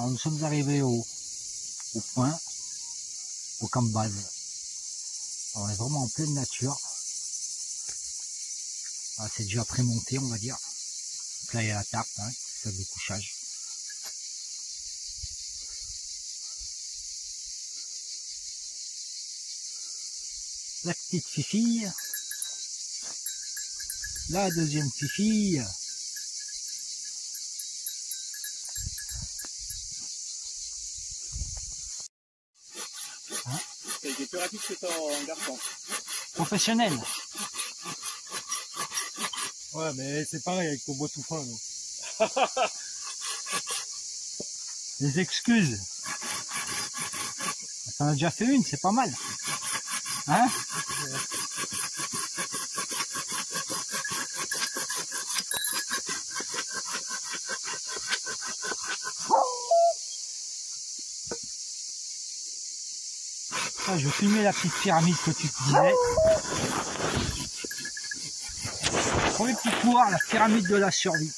Alors nous sommes arrivés au point, au camp de base. Alors, on est vraiment en pleine nature. C'est déjà prémonté, on va dire. Donc là il y a la tarte, hein, sac de couchage. La petite fifille. La deuxième fifille. Hein? T'as été plus rapide que ton garçon. Professionnel. Ouais, mais c'est pareil avec ton bois tout fin. Les excuses. T'en as déjà fait une, c'est pas mal. Hein? Ah, je vais filmer la petite pyramide que tu te disais. Premier petit pouvoir, la pyramide de la survie.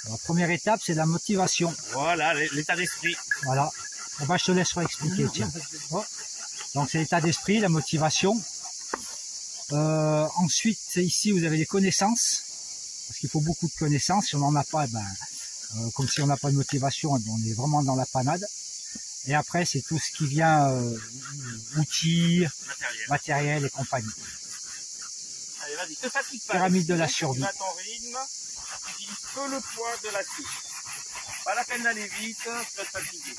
La première étape, c'est la motivation. Voilà, l'état d'esprit. Voilà. Eh ben, je te laisserai expliquer, tiens. Oh. Donc c'est l'état d'esprit, la motivation. Ensuite, ici, vous avez les connaissances. Parce qu'il faut beaucoup de connaissances. Si on n'en a pas, comme si on n'a pas de motivation, on est vraiment dans la panade. Et après, c'est tout ce qui vient outils, matériel et compagnie. Allez, vas-y, te fatigue pas. Pyramide de la survie. Tu vas à ton rythme, tu utilises que le poids de la scie. Pas la peine d'aller vite, tu vas te fatiguer.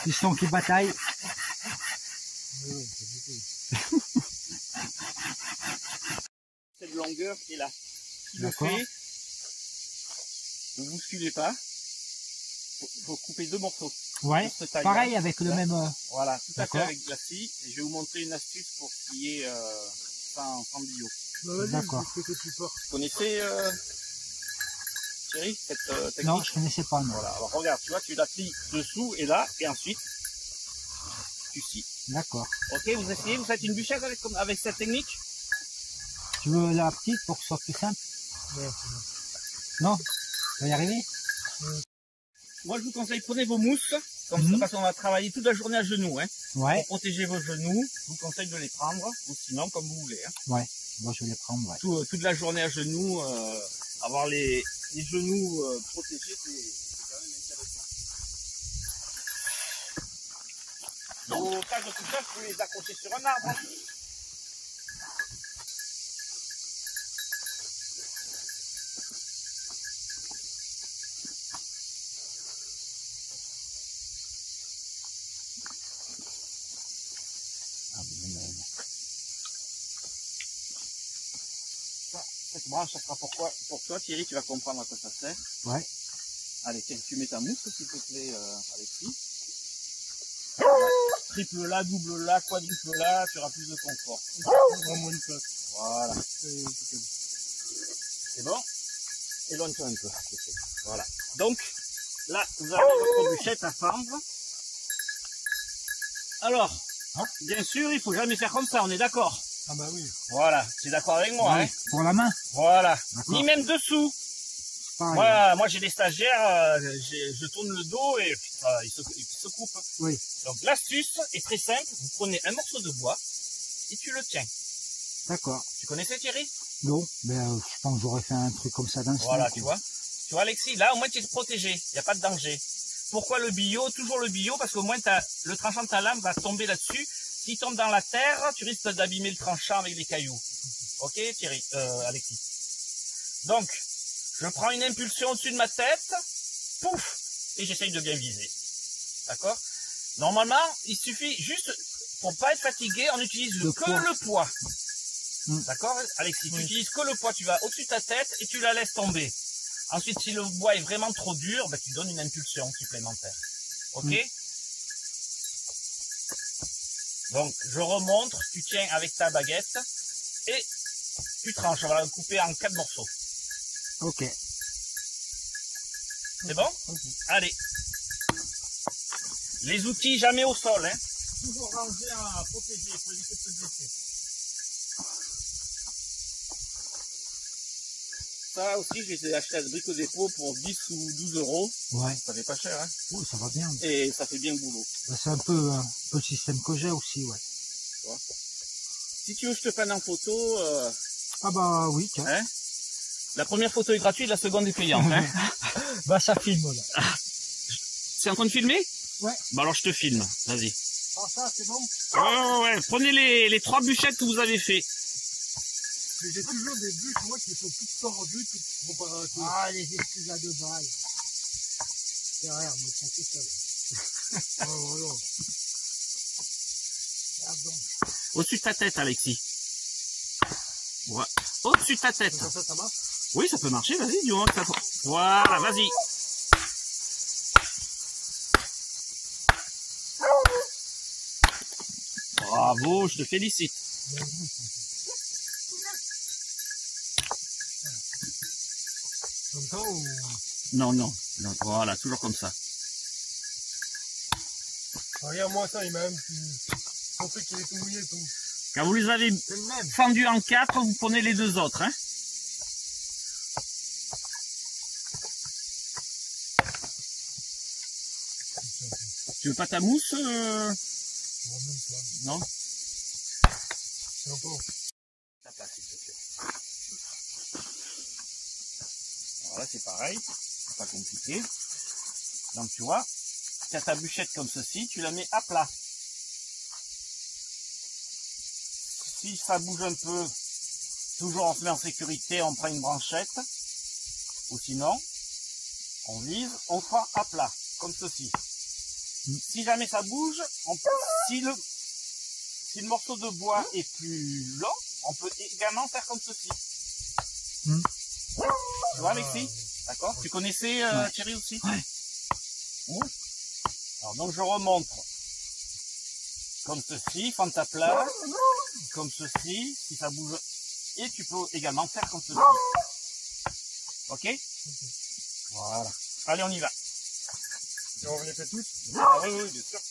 Piston qui bataille. Cette longueur qui est là. Qui le D'accord. fait, ne bousculez pas. Faut couper deux morceaux. Ouais, pareil avec le même... Voilà, tout à fait D'accord. avec la scie. Et je vais vous montrer une astuce pour ce qui est sans bio. D'accord. Vous connaissez Thierry, cette technique? Non, je connaissais pas. Non. Voilà, alors regarde, tu vois, tu la plies dessous et là, et ensuite, tu scies. D'accord. Ok, vous essayez, vous faites une bûchette avec cette technique? Tu veux la petite pour que ce soit plus simple? Ouais, non? Tu vas y arriver? Moi, je vous conseille, prenez vos mousses, comme ça, parce qu'on va travailler toute la journée à genoux. Hein. Ouais. Pour protéger vos genoux, je vous conseille de les prendre, ou sinon, comme vous voulez. Hein. Ouais, moi je vais les prendre, ouais. Toute la journée à genoux, avoir les genoux protégés, c'est quand même intéressant. Vos pages de couchage, vous pouvez les accrocher sur un arbre. Hein. Cette branche, ça sera pour toi, Thierry, tu vas comprendre à quoi ça sert. Ouais. Allez, tiens, tu mets ta mousse, s'il te plaît, Alexis. Triple là, double là, quadruple là, tu auras plus de confort. Voilà. C'est bon? Éloigne-toi un peu. Voilà. Donc, là, vous avez votre bûchette à fendre. Alors, bien sûr, il faut jamais faire comme ça, on est d'accord? Ah bah oui. Voilà, tu es d'accord avec moi, Ouais, hein? pour la main? Voilà. Ni même dessous. Pareil. Moi j'ai des stagiaires, je tourne le dos et ils se coupent. Oui. Donc l'astuce est très simple, vous prenez un morceau de bois et tu le tiens. D'accord. Tu connaissais Thierry? Non, mais je pense que j'aurais fait un truc comme ça d'un seul. Voilà, tu vois. Tu vois Alexis, là au moins tu es protégé, il n'y a pas de danger. Pourquoi le bio? Toujours le bio, parce qu'au moins le tranchant de ta lame va tomber là-dessus. S'il tombe dans la terre, tu risques d'abîmer le tranchant avec des cailloux. Ok Thierry, Alexis. Donc, je prends une impulsion au-dessus de ma tête, pouf, et j'essaye de bien viser. D'accord? Normalement, il suffit juste, pour pas être fatigué, on utilise le poids. D'accord, Alexis? Tu utilises que le poids, tu vas au-dessus de ta tête et tu la laisses tomber. Ensuite, si le bois est vraiment trop dur, tu donnes une impulsion supplémentaire. Ok? Donc, je remonte, tu tiens avec ta baguette et tu tranches. On va la couper en 4 morceaux. Ok. C'est bon? Allez. Les outils jamais au sol, hein. Toujours rangés à protéger pour éviter de se blesser. Ça aussi, je les ai achetés à ce Brico Dépôt pour 10 ou 12 euros. Ouais. Ça fait pas cher, hein. Oui, ça va bien. Et ça fait bien le boulot. Bah, c'est un peu le système que j'ai aussi, ouais. Tu vois. Si tu veux, je te prenne en photo. Ah bah oui, tiens. Hein, la première photo est gratuite, la seconde est payante. Hein. Bah ça filme là. C'est en train de filmer? Ouais. Bah alors je te filme, vas-y. Ah ça c'est bon. Ouais. Prenez les 3 bûchettes que vous avez fait. J'ai toujours des bûches, moi, qui sont toutes tordues, toutes comparées à tout. Ah les excuses à 2 balles. Derrière, moi je suis tout seul. Oh, voilà. Ah bon. Au-dessus de ta tête, Alexis. Ouais. Au-dessus de ta tête. Ça marche? Oui, ça peut marcher, vas-y, du moment que ça... Voilà, vas-y. Bravo, je te félicite. Comme ça ou... Non, voilà, toujours comme ça. Regarde, moi, ça, il m'a même son truc, il est tout mouillé, tout. Quand vous les avez C'est le même. fendus en 4, vous prenez les 2 autres, hein. Tu veux pas ta mousse Non, même pas. Non. C'est un peu... Ta place, s'il te plaît. Voilà, c'est pareil, c'est pas compliqué. Donc tu vois, tu as ta bûchette comme ceci, tu la mets à plat. Si ça bouge un peu, toujours on se met en sécurité, on prend une branchette. Ou sinon, on vise, on fera à plat, comme ceci. Si jamais ça bouge, si le morceau de bois est plus long, on peut également faire comme ceci. Tu vois, Alexis? D'accord? Tu connaissais Thierry aussi? Ouais. Oui. Alors donc je remonte comme ceci, fente à plat, comme ceci, si ça bouge. Et tu peux également faire comme ceci. Ok? Voilà. Allez, on y va. Et on les fait tous? Ah oui, bien sûr.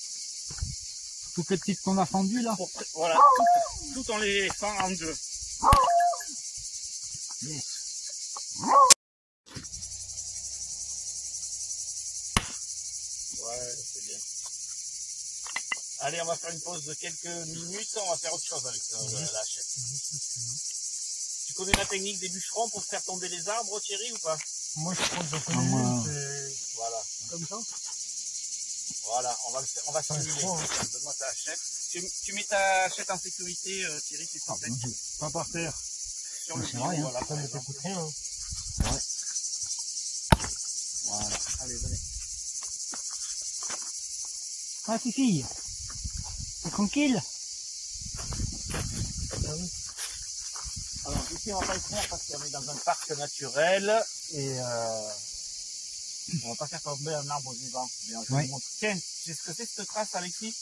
Toutes les petites qu'on a fendues là. Voilà, tout on les fend en 2. Yes. Ouais, c'est bien. Allez, on va faire une pause de quelques minutes, on va faire autre chose avec la hachette. Tu connais la technique des bûcherons pour faire tomber les arbres, Thierry, ou pas? Moi, je pense que j'en connais une, c'est... Voilà. Comme ça? Voilà, on va le faire, on va simuler. Donne-moi ta hachette. Tu mets ta hachette en sécurité, Thierry, s'il te plaît. Pas par terre. Sur le c'est bureau, vrai, hein. voilà. Ça ne t'écoute rien, hein. C'est vrai. Voilà. Allez, venez. Ah Fifi, c'est tranquille. Alors ici on va pas le faire parce qu'on est dans un parc naturel et on va pas faire tomber un arbre vivant. Mais je vous montre. Tiens, tu sais ce que c'est cette trace, Alexis?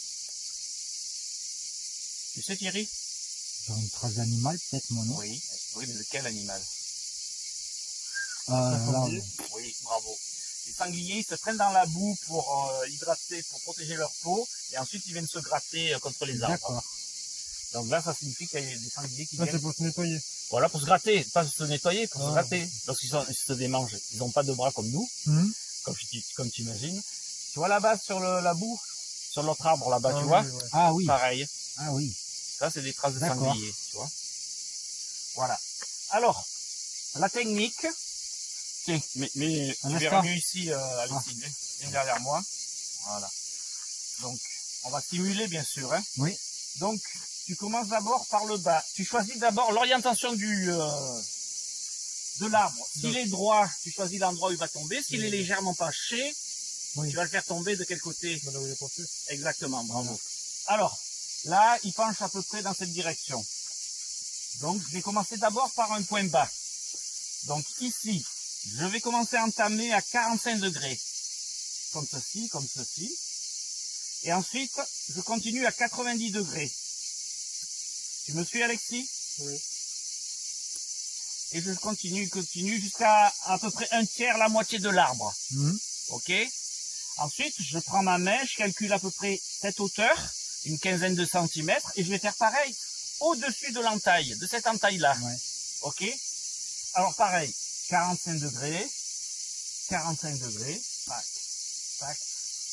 Tu sais, Thierry? Genre une trace d'animal peut-être mon nom. Oui, mais de quel animal? Là, Oui, bravo. Les sangliers, ils se prennent dans la boue pour hydrater, pour protéger leur peau, et ensuite ils viennent se gratter contre les arbres. d'accord. Donc là, ça signifie qu'il y a des sangliers qui Ça, viennent. c'est pour se nettoyer. Voilà, pour se gratter, pas se nettoyer, pour se gratter. Donc ils se démangent. Ils n'ont pas de bras comme nous, comme tu imagines. Tu vois là-bas sur la boue, sur l'autre arbre là-bas, tu vois? Ouais. Ah oui. Pareil. Ah oui. Ça, c'est des traces de D'accord. sanglier, tu vois. Voilà. Alors, la technique. Tiens, mais tu verras mieux ici, Alexis, viens derrière moi. Voilà. Donc, on va simuler, bien sûr, hein. Oui. Donc, tu commences d'abord par le bas. Tu choisis d'abord l'orientation de l'arbre. S'il est droit, tu choisis l'endroit où il va tomber. S'il est légèrement penché, tu vas le faire tomber de quel côté? Là où il est penché. Exactement, bravo. Alors, là, il penche à peu près dans cette direction. Donc, je vais commencer d'abord par un point bas. Donc, ici, je vais commencer à entamer à 45 degrés. Comme ceci, comme ceci. Et ensuite, je continue à 90 degrés. Tu me suis, Alexis? Oui. Et je continue jusqu'à à peu près un tiers, la moitié de l'arbre. Ok? Ensuite, je prends ma main, je calcule à peu près cette hauteur, une quinzaine de centimètres, et je vais faire pareil au-dessus de l'entaille, de cette entaille-là. Ouais. Ok? Alors pareil, 45 degrés, 45 degrés, tac, tac,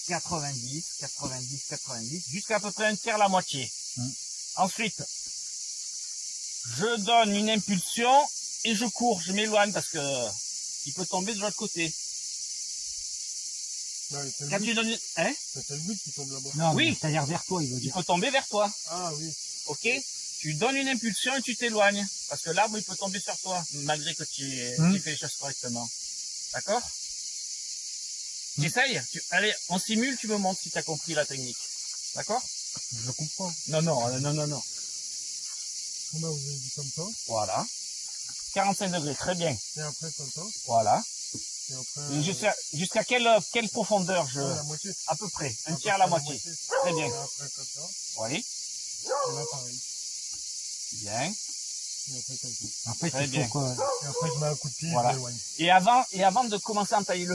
90, 90, 90, jusqu'à à peu près un tiers, la moitié. Ensuite, je donne une impulsion et je cours, je m'éloigne parce que il peut tomber de l'autre côté. Ouais, c'est Quand le tu but, donnes, hein, c'est le but qui tombe là-bas. Non, Oui. mais c'est-à-dire vers toi, il veut il dire. peut tomber vers toi. Ah oui. Ok, tu donnes une impulsion et tu t'éloignes. Parce que l'arbre, il peut tomber sur toi, malgré que tu fais les choses correctement. D'accord? Tu essayes? Allez, on simule, tu me montres si tu as compris la technique. D'accord? Je comprends. Non, non, non, non, non. Là, vous avez dit comme ça. Voilà. 45 degrés, très bien. Et après, comme ça. Voilà. Et après. Jusqu'à quelle profondeur La moitié. à peu près, un tiers à la moitié. Très bien. Et après, comme ça. Oui, Et là, pareil. bien. Et après, comme ça. En fait, Très il bien. faut que... Et après, je mets un coup de pied Voilà. et je m'éloigne. Et avant de commencer à tailler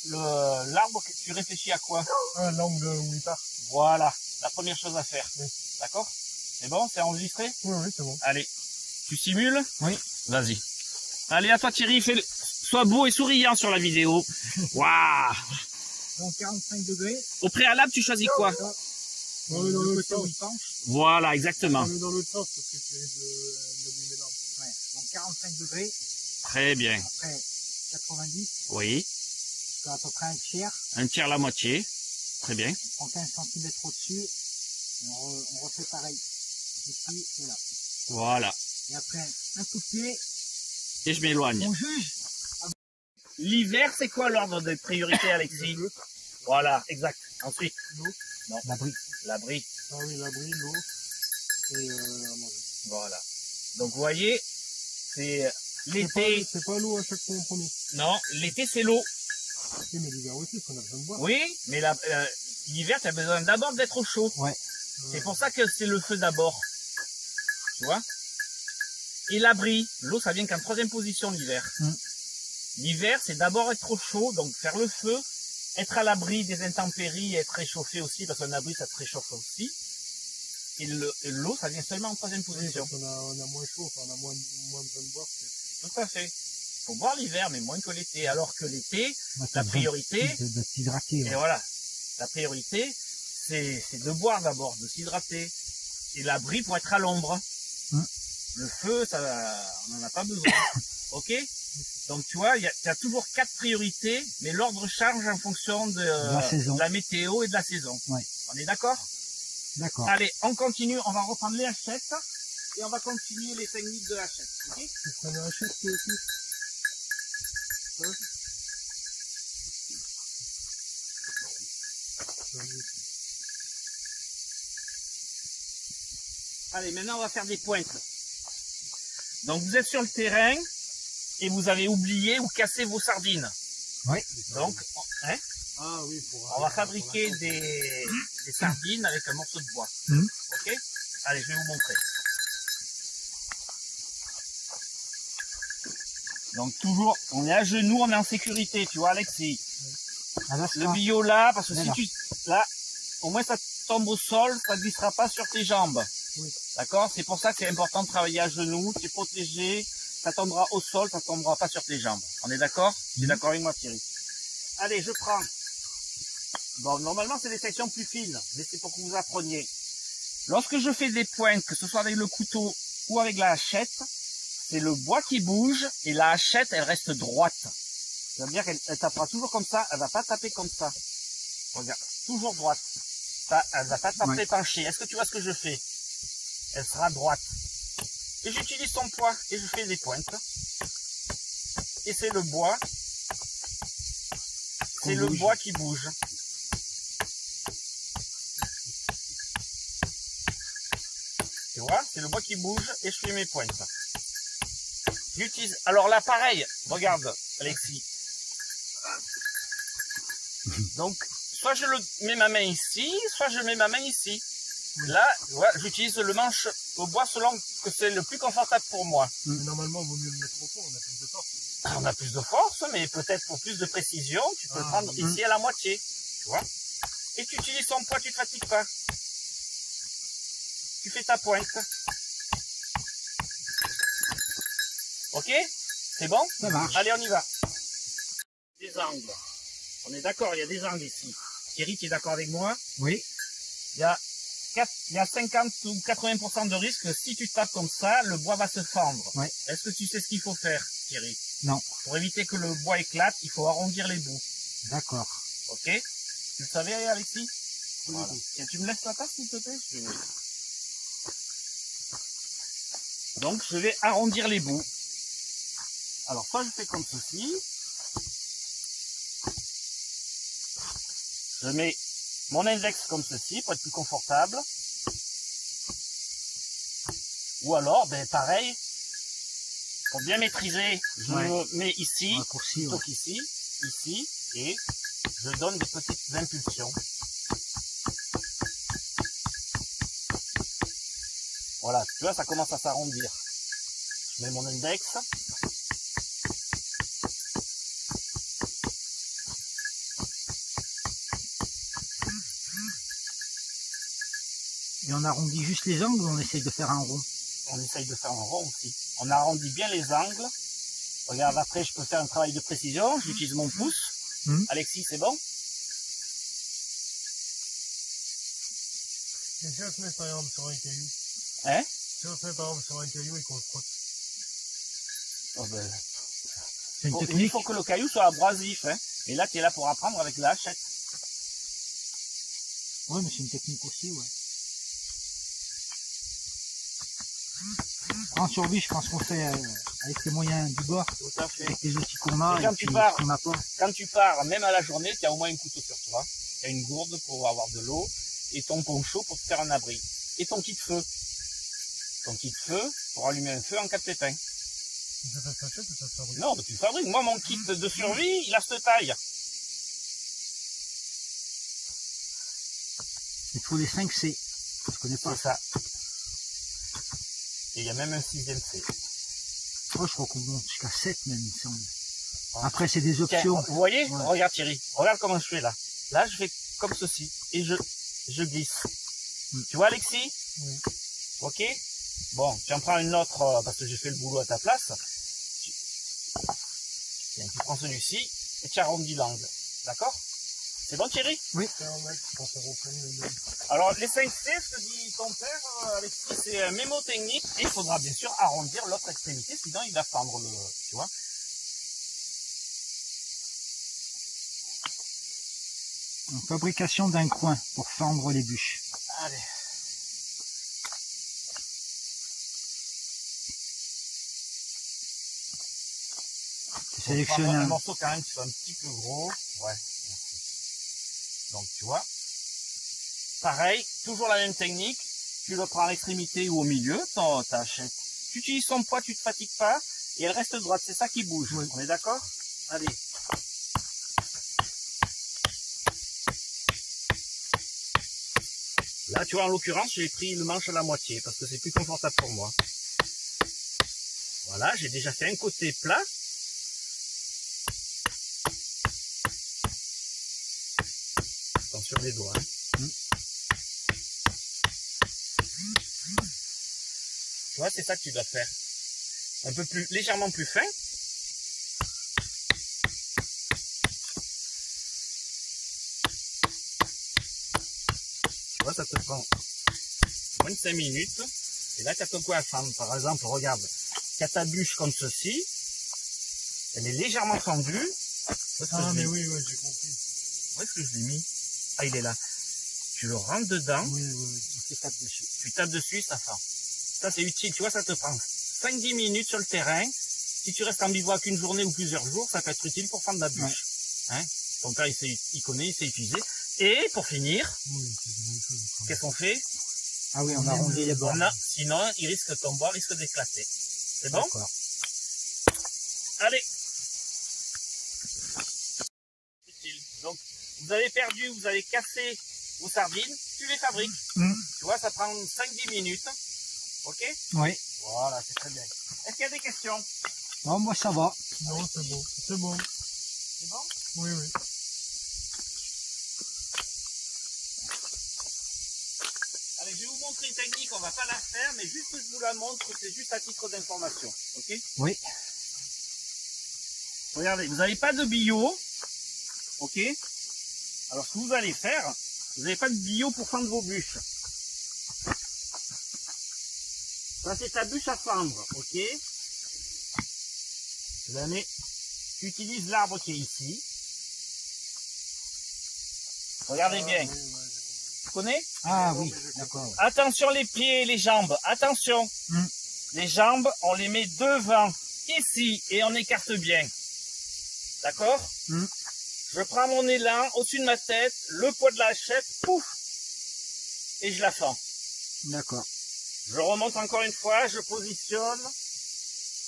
l'arbre, tu réfléchis à quoi? Ah, l'angle où il part. Voilà, la première chose à faire. Oui. D'accord? C'est bon? C'est enregistré? Oui, oui, c'est bon. Allez, tu simules? Oui. Vas-y. Allez, à toi Thierry, sois beau et souriant sur la vidéo. Waouh! Donc 45 degrés. Au préalable, tu choisis quoi? On est dans le l'autre côté où sens. il penche. Voilà, exactement. On est dans l'autre sens parce que tu risques d'abîmer l'arbre. Ouais. Donc 45 degrés. Très bien. Après 90. Oui, Jusqu'à à peu près un tiers. un tiers la moitié. Très bien. On prend 15 cm au-dessus. On refait pareil. Ici et là. Voilà. Et après, un coup de pied. Et je m'éloigne. On juge. L'hiver, c'est quoi l'ordre de priorité, Alexis? Le bleu, Voilà, exact. Ensuite, l'eau. L'abri. l'abri. Ah oui, l'abri, l'eau. Et à manger. Voilà. Donc, vous voyez, c'est l'été. C'est pas l'eau à chaque fois en premier. Non, l'été, c'est l'eau. Oui, mais l'hiver aussi, on a besoin de boire. Oui, mais l'hiver, tu as besoin d'abord d'être au chaud. Ouais. C'est pour ça que c'est le feu d'abord. Tu vois? Et l'abri, l'eau, ça vient qu'en troisième position l'hiver. L'hiver, c'est d'abord être au chaud, donc faire le feu, être à l'abri des intempéries, être réchauffé aussi, parce qu'un abri, ça te réchauffe aussi. Et l'eau, ça vient seulement en troisième Oui, position. parce qu'on a moins chaud, enfin, on a moins besoin de boire. Tout à fait. Faut boire l'hiver, mais moins que l'été. Alors que l'été, Ouais, la priorité, de t'hydrater. et Ouais. voilà, la priorité, c'est de boire d'abord, de s'hydrater. Et l'abri pour être à l'ombre. Le feu, ça, on n'en a pas besoin. Ok? Donc tu vois, il y a toujours 4 priorités, mais l'ordre change en fonction de la météo et de la saison. Ouais. On est d'accord? D'accord. Allez, on continue, on va reprendre les hachettes et on va continuer les techniques de hachette. Ok? Tu prenais un chèque, toi aussi? Hein? Allez, maintenant on va faire des pointes. Donc vous êtes sur le terrain et vous avez oublié ou cassé vos sardines. Oui. Donc, hein, Ah oui, on va fabriquer des sardines avec un morceau de bois. Ok? Allez, je vais vous montrer. Donc toujours, on est à genoux, on est en sécurité, tu vois Alexis. Le billot là, parce que si tu... Là, au moins ça tombe au sol, ça ne glissera pas sur tes jambes. Oui. D'accord? C'est pour ça que c'est important de travailler à genoux, tu es protégé, ça tombera au sol, ça ne tombera pas sur tes jambes. On est d'accord? Tu es d'accord avec moi Thierry? Allez, je prends. Bon, normalement c'est des sections plus fines, mais c'est pour que vous appreniez. Lorsque je fais des pointes, que ce soit avec le couteau ou avec la hachette, c'est le bois qui bouge et la hachette, elle reste droite. Ça veut dire qu'elle tapera toujours comme ça, elle va pas taper comme ça. Regarde, toujours droite. Ça, elle va pas taper penchée. Est-ce que tu vois ce que je fais? Elle sera droite. Et j'utilise son poids et je fais des pointes. Et c'est le bois. C'est le bois qui bouge. Tu vois, c'est le bois qui bouge et je fais mes pointes. J'utilise. Alors là, pareil. Regarde, Alexis. Donc, soit je mets ma main ici, soit je mets ma main ici. Là, voilà, j'utilise le manche au bois selon que c'est le plus confortable pour moi. Mais normalement, il vaut mieux le mettre au fond, on a plus de force. On a plus de force, mais peut-être pour plus de précision, tu peux le prendre ici à la moitié. Tu vois? Et tu utilises ton poids, tu ne te fatigues pas. Tu fais ta pointe. Ok? C'est bon? Ça marche. Allez, on y va. Des angles. On est d'accord, il y a des angles ici. Thierry, tu es d'accord avec moi? Oui. Il y a 50 ou 80% de risque que si tu tapes comme ça, le bois va se fendre. Ouais. Est-ce que tu sais ce qu'il faut faire, Thierry? Non. Pour éviter que le bois éclate, il faut arrondir les bouts. D'accord. Ok? Tu le savais, Alexis? Voilà. Et tu me laisses la tasse, s'il te plaît? Donc, je vais arrondir les bouts. Alors, soit je fais comme ceci. Je mets mon index comme ceci pour être plus confortable. Ou alors, ben pareil, pour bien maîtriser, je me mets ici, plutôt qu'ici, ici, et je donne des petites impulsions. Voilà, tu vois, ça commence à s'arrondir. Je mets mon index. Et on arrondit juste les angles ou on essaye de faire un rond? On essaye de faire un rond aussi. On arrondit bien les angles. Regarde, après, je peux faire un travail de précision. J'utilise mon pouce. Alexis, c'est bon? Et si on se met par exemple sur un caillou? Hein? Si on se met par exemple sur un caillou et qu'on le frotte? Oh ben, C'est une technique. il faut que le caillou soit abrasif. Hein. Et là, tu es là pour apprendre avec la hachette. Oui, mais c'est une technique aussi, ouais. En survie, je pense qu'on fait avec les moyens du bord, Tout à fait. avec les outils qu'on a Et et, quand puis tu pars, ce qu'on n'a pas. Quand tu pars, même à la journée, tu as au moins un couteau sur toi. Tu as une gourde pour avoir de l'eau et ton poncho pour te faire un abri. Et ton kit de feu. Ton kit de feu pour allumer un feu en cas de pépin. Ça s'achète ou ça se fabrique? Non, mais tu le fabriques. Moi, mon kit de survie, il a cette taille. Il faut les 5 C. Je connais pas. C'est ça. Et il y a même un 6e C. Oh, je crois qu'on monte jusqu'à 7 même, il me semble. Après, c'est des options. Tiens, vous voyez? Ouais. Regarde Thierry. Regarde comment je fais là. Là, je fais comme ceci. Et je glisse. Tu vois, Alexis? Oui. Ok? Bon, tu en prends une autre parce que j'ai fait le boulot à ta place. Tiens, tu prends celui-ci et tu arrondis l'angle. D'accord? C'est bon, Thierry? Oui. Alors, les 5 C, ce que dit ton père, Alexis, c'est un mémotechnique. Et il faudra bien sûr arrondir l'autre extrémité, sinon il va fendre le, tu vois. En fabrication d'un coin pour fendre les bûches. Allez. Tu sélectionnes un un. morceau quand même qui soit un petit peu gros. Ouais, merci. Donc, tu vois. Pareil, toujours la même technique. Tu le prends à l'extrémité ou au milieu, ta hachette. Tu utilises son poids, tu te fatigues pas, et elle reste droite. C'est ça qui bouge. Oui. On est d'accord? Allez. Là, tu vois, en l'occurrence, j'ai pris le manche à la moitié parce que c'est plus confortable pour moi. Voilà, j'ai déjà fait un côté plat. Attention les doigts. Hein. Tu vois, c'est ça que tu dois faire. Un peu plus, légèrement plus fin. Tu vois, ça te prend moins de 5 minutes. Et là, tu as ton quoi à fendre. Par exemple, regarde, tu as ta bûche comme ceci. Elle est légèrement fendue. Ah, mais oui, oui, j'ai compris. Où est-ce que je l'ai mis? Ah, il est là. Tu le rentres dedans. Oui, oui, oui. Tu tapes dessus. Tu tapes dessus, ça fend. Ça, c'est utile. Tu vois, ça te prend 5-10 minutes sur le terrain. Si tu restes en bivouac une journée ou plusieurs jours, ça peut être utile pour fendre la bûche. Ouais. Hein? Ton père, il connaît, il sait utiliser. Et pour finir, qu'est-ce qu'on fait? Ah oui, on arrondit les bords. Sinon, ton bois risque d'éclater. C'est bon? D'accord. Allez. Donc, vous avez perdu, vous avez cassé vos sardines, tu les fabriques. Tu vois, ça prend 5-10 minutes. Ok? Oui. Voilà, c'est très bien. Est-ce qu'il y a des questions? Non, moi ça va. Non, c'est bon. C'est bon. C'est bon? Oui, oui. Allez, je vais vous montrer une technique, on va pas la faire, mais juste que je vous la montre, c'est juste à titre d'information. Ok? Oui. Regardez, vous n'avez pas de bio. Ok. Alors ce que vous allez faire, vous n'avez pas de bio pour fendre vos bûches. Ça c'est ta bûche à fendre, ok. Tu utilises l'arbre qui est ici. Regardez bien. Tu connais? Ah oui, d'accord. Attention les pieds et les jambes, attention. Les jambes, on les met devant, ici, et on écarte bien. D'accord? Je prends mon élan au-dessus de ma tête, le poids de la hachette, pouf, et je la fends. D'accord. Je remonte encore une fois, je positionne,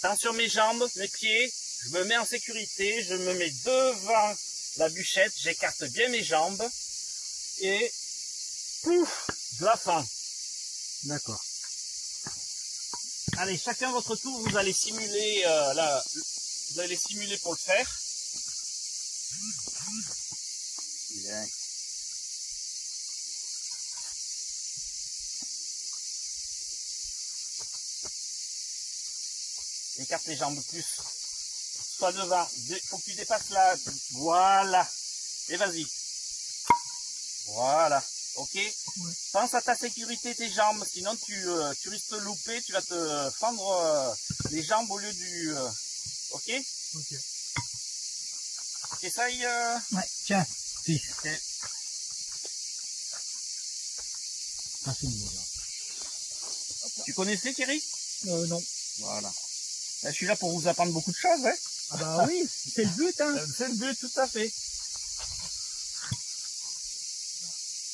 tension mes jambes, mes pieds, je me mets en sécurité, je me mets devant la bûchette, j'écarte bien mes jambes, et pouf, je la fends. D'accord. Allez, chacun votre tour, vous allez simuler vous allez simuler pour le faire. Bien. Écarte les jambes plus. Soit devant. Faut que tu dépasses la... Voilà. Et vas-y. Voilà. Ok. Ouais. Pense à ta sécurité, tes jambes. Sinon, tu risques de louper. Tu vas te fendre les jambes au lieu du... Ok. Ok. Essaye... Ouais, tiens. Si. Okay. Ah, c'est bon, Tu connaissais Thierry? non. Voilà. Là, je suis là pour vous apprendre beaucoup de choses. Hein. Ah bah oui, c'est le but, hein. C'est le but, tout à fait.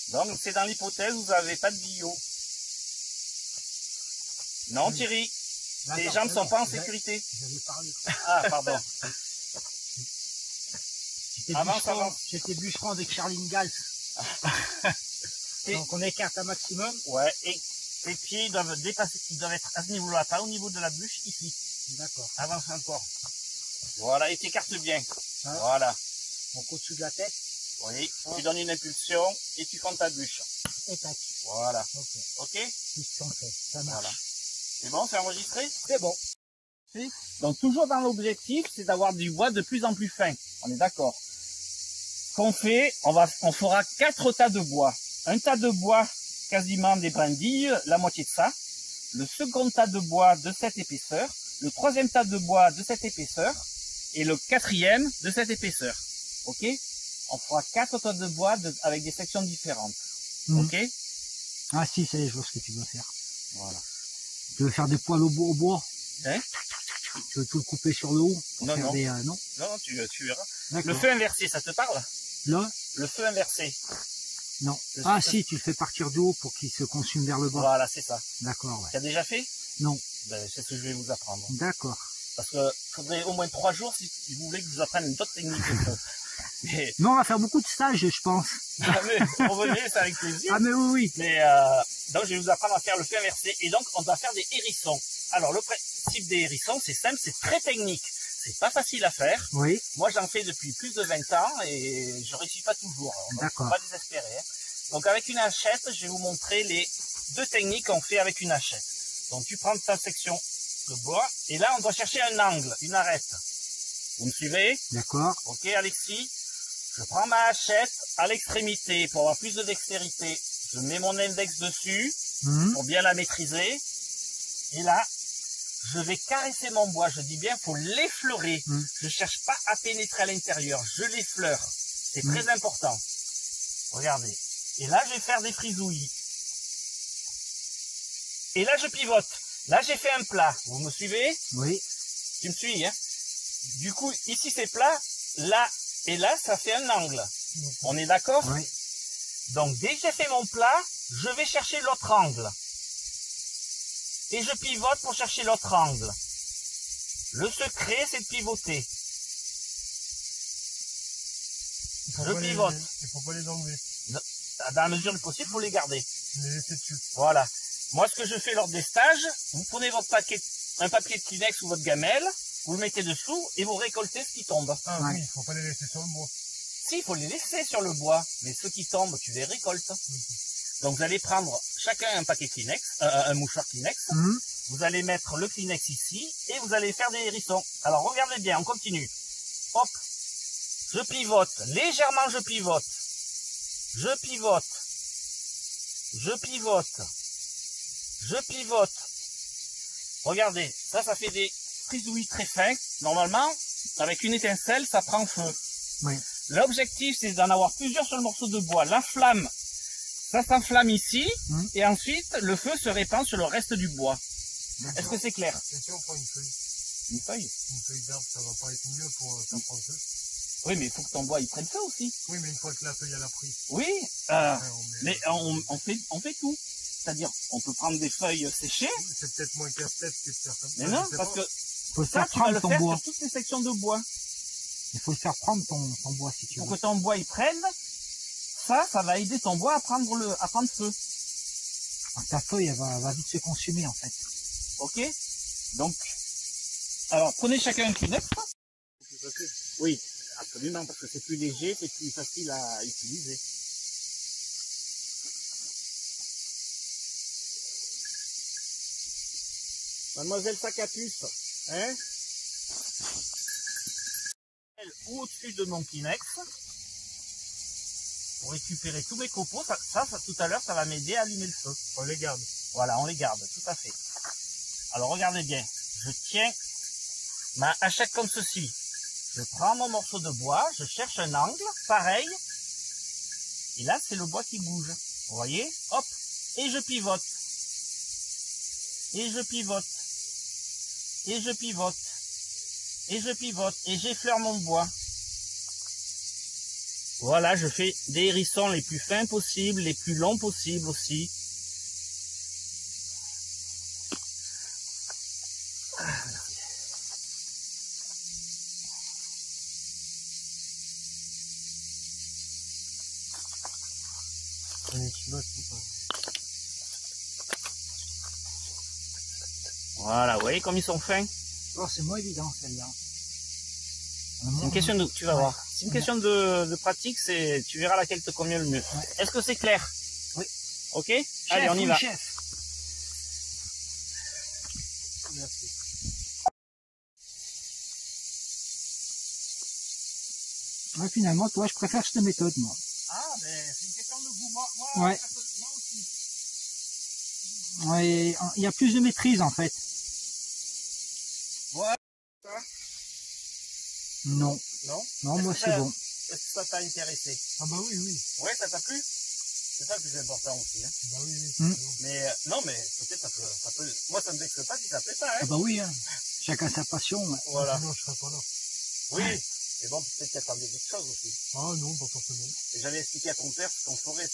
Donc, c'est dans l'hypothèse où vous n'avez pas de bio. Non, Thierry, les jambes ne sont pas en sécurité. J'avais parlé. Ah, pardon. J'étais bûcheron avec Charline Gals. Donc on écarte un maximum. Ouais, et les pieds doivent dépasser, ils doivent être à ce niveau-là, pas au niveau de la bûche, ici. D'accord. Avance encore. Voilà, et t'écartes bien. Hein? Voilà. Donc au-dessus de la tête. Oui, tu donnes une impulsion et tu fends ta bûche. Et tac. Voilà. Ok. Ok? Ça marche. Voilà. C'est bon, c'est enregistré? C'est bon. Oui. Donc toujours dans l'objectif, c'est d'avoir du bois de plus en plus fin. On est d'accord? Ce qu'on fait, on fera 4 tas de bois. Un tas de bois quasiment des brindilles, la moitié de ça. Le second tas de bois de cette épaisseur. Le troisième tas de bois de cette épaisseur. Et le quatrième de cette épaisseur. Ok? On fera 4 tas de bois avec des sections différentes. Ok? Ah si, c'est les choses que tu veux faire. Voilà. Tu veux faire des poils au bois? Hein? Tu veux tout le couper sur le haut? Non, non. Non, Non, tu verras. Le feu inversé, ça te parle? Le feu inversé. Non. Ah si, tu le fais partir du haut pour qu'il se consume vers le bas. Voilà, c'est ça. D'accord, ouais. Tu as déjà fait? Non. Ben, c'est ce que je vais vous apprendre. D'accord. Parce que faudrait au moins 3 jours si vous voulez que je vous apprenne d'autres techniques. Mais on va faire beaucoup de stages, je pense. Ah, mais revenez, c'est avec plaisir. Ah mais oui. Mais donc je vais vous apprendre à faire le feu inversé. Et donc on va faire des hérissons. Alors le principe des hérissons, c'est simple, c'est très technique. C'est pas facile à faire. Oui. Moi j'en fais depuis plus de 20 ans et je réussis pas toujours. D'accord. Pas désespérer. Hein. Donc avec une hachette, je vais vous montrer les 2 techniques qu'on fait avec une hachette. Donc tu prends ta section de bois et là on doit chercher un angle, une arête. Vous me suivez? D'accord. Ok Alexis? Je prends ma hachette à l'extrémité pour avoir plus de dextérité. Je mets mon index dessus pour bien la maîtriser. Et là, je vais caresser mon bois. Je dis bien, il faut l'effleurer. Je cherche pas à pénétrer à l'intérieur. Je l'effleure. C'est très important. Regardez. Et là, je vais faire des frisouillis. Et là, je pivote. Là, j'ai fait un plat. Vous me suivez? Oui. Tu me suis, hein? Du coup, ici, c'est plat. Là et là, ça fait un angle. On est d'accord? Oui. Donc, dès que j'ai fait mon plat, je vais chercher l'autre angle. Et je pivote pour chercher l'autre angle. Le secret, c'est de pivoter. Je pivote. Il faut pas les enlever. Dans la mesure du possible, il faut les garder. Les laisser dessus. Voilà. Moi, ce que je fais lors des stages, vous prenez votre un papier de Kleenex ou votre gamelle, vous le mettez dessous et vous récoltez ce qui tombe. Ah oui, il faut pas les laisser sur le bois. Si, il faut les laisser sur le bois, mais ceux qui tombent, tu les récoltes. Donc vous allez prendre chacun un paquet Kleenex, un mouchoir Kleenex, vous allez mettre le Kleenex ici et vous allez faire des hérissons. Alors regardez bien, on continue. hop, je pivote, légèrement je pivote, je pivote, je pivote, je pivote. Regardez, ça fait des frisouilles très fins. Normalement, avec une étincelle, ça prend feu. Oui. L'objectif, c'est d'en avoir plusieurs sur le morceau de bois. La flamme, ça s'enflamme ici, et ensuite, le feu se répand sur le reste du bois. Est-ce que c'est clair? Et si on prend une feuille? Une feuille? Une feuille d'arbre, ça va pas être mieux pour faire prendre feu? Oui, mais il faut que ton bois il prenne feu aussi. Oui, mais une fois que la feuille elle a pris. Oui, Après, mais on fait tout. C'est-à-dire, on peut prendre des feuilles séchées. C'est peut-être moins casse-tête que de faire comme ça. Mais non, parce que Faut le ça, faire tu vas prendre le ton faire bois. sur toutes les sections de bois. Il faut le faire prendre ton bois si tu Pour veux. que ton bois il prenne, ça va aider ton bois à prendre feu. Alors, ta feuille, elle va vite se consumer en fait. Ok? Donc, alors prenez chacun un Kleenex. Oui, absolument, parce que c'est plus léger, c'est plus facile à utiliser. Mademoiselle sac à puce, hein? Ou au-dessus de mon Kleenex, pour récupérer tous mes copeaux, ça tout à l'heure, ça va m'aider à allumer le feu. On les garde. Voilà, on les garde, tout à fait. Alors regardez bien, je tiens ma hachette comme ceci. Je prends mon morceau de bois, je cherche un angle, pareil. Et là, c'est le bois qui bouge. Vous voyez? Hop, et je pivote. Et je pivote. Et je pivote. Et je pivote. Et j'effleure mon bois. Voilà, je fais des hérissons les plus fins possibles, les plus longs possibles aussi. Voilà, vous voyez comme ils sont fins? Oh, c'est moins évident celle-là. C'est une question de, tu vas voir. C'est une question de pratique, tu verras laquelle te convient le mieux. Ouais. Est-ce que c'est clair? Oui. Ok? Allez, on y oui, va. Chef. Merci. Ouais, finalement, toi, je préfère cette méthode, moi. Ah, ben, c'est une question de goût. Moi Ouais. moi aussi. Ouais, il y a plus de maîtrise, en fait. Ouais. Non. Non? Non, moi, Est-ce que c'est ça- bon. Est-ce que ça t'a intéressé? Ah bah oui, oui. Ouais, ça t'a plu? C'est ça le plus important aussi. Hein. Bah oui, oui. Hmm. c'est bon. Mais non, mais peut-être ça peut. Moi, ça me vexe pas si ça plaît pas. Ah Hein. bah oui, hein. Chacun sa passion. Ouais. Voilà. Sinon, je serais pas là. Oui. Mais bon, peut-être qu'il attendait d'autres choses aussi. Ah non, pas forcément. Et j'avais expliqué à ton père ce qu'on ferait,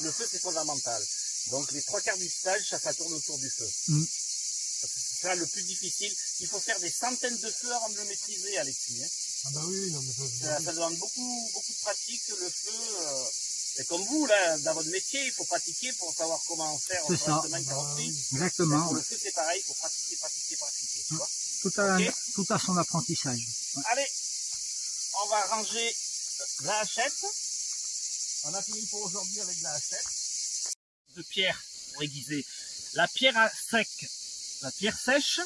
le feu c'est fondamental. Donc les 3/4 du stage, ça tourne autour du feu. Mm. C'est ça le plus difficile. Il faut faire des centaines de feux avant de le maîtriser, Alexis. Hein. Ah bah oui, oui, non, mais Ça demande beaucoup de pratique. Le feu, et comme vous, là, dans votre métier, il faut pratiquer pour savoir comment faire C'est ça. correctement une carrosserie. Exactement. Pour Ouais. le feu, c'est pareil, il faut pratiquer. Tu vois. Tout Ok. à son apprentissage. Ouais. Allez, on va ranger la hachette. On a fini pour aujourd'hui avec la hachette. De pierre pour aiguiser. La pierre à sec, la pierre sèche,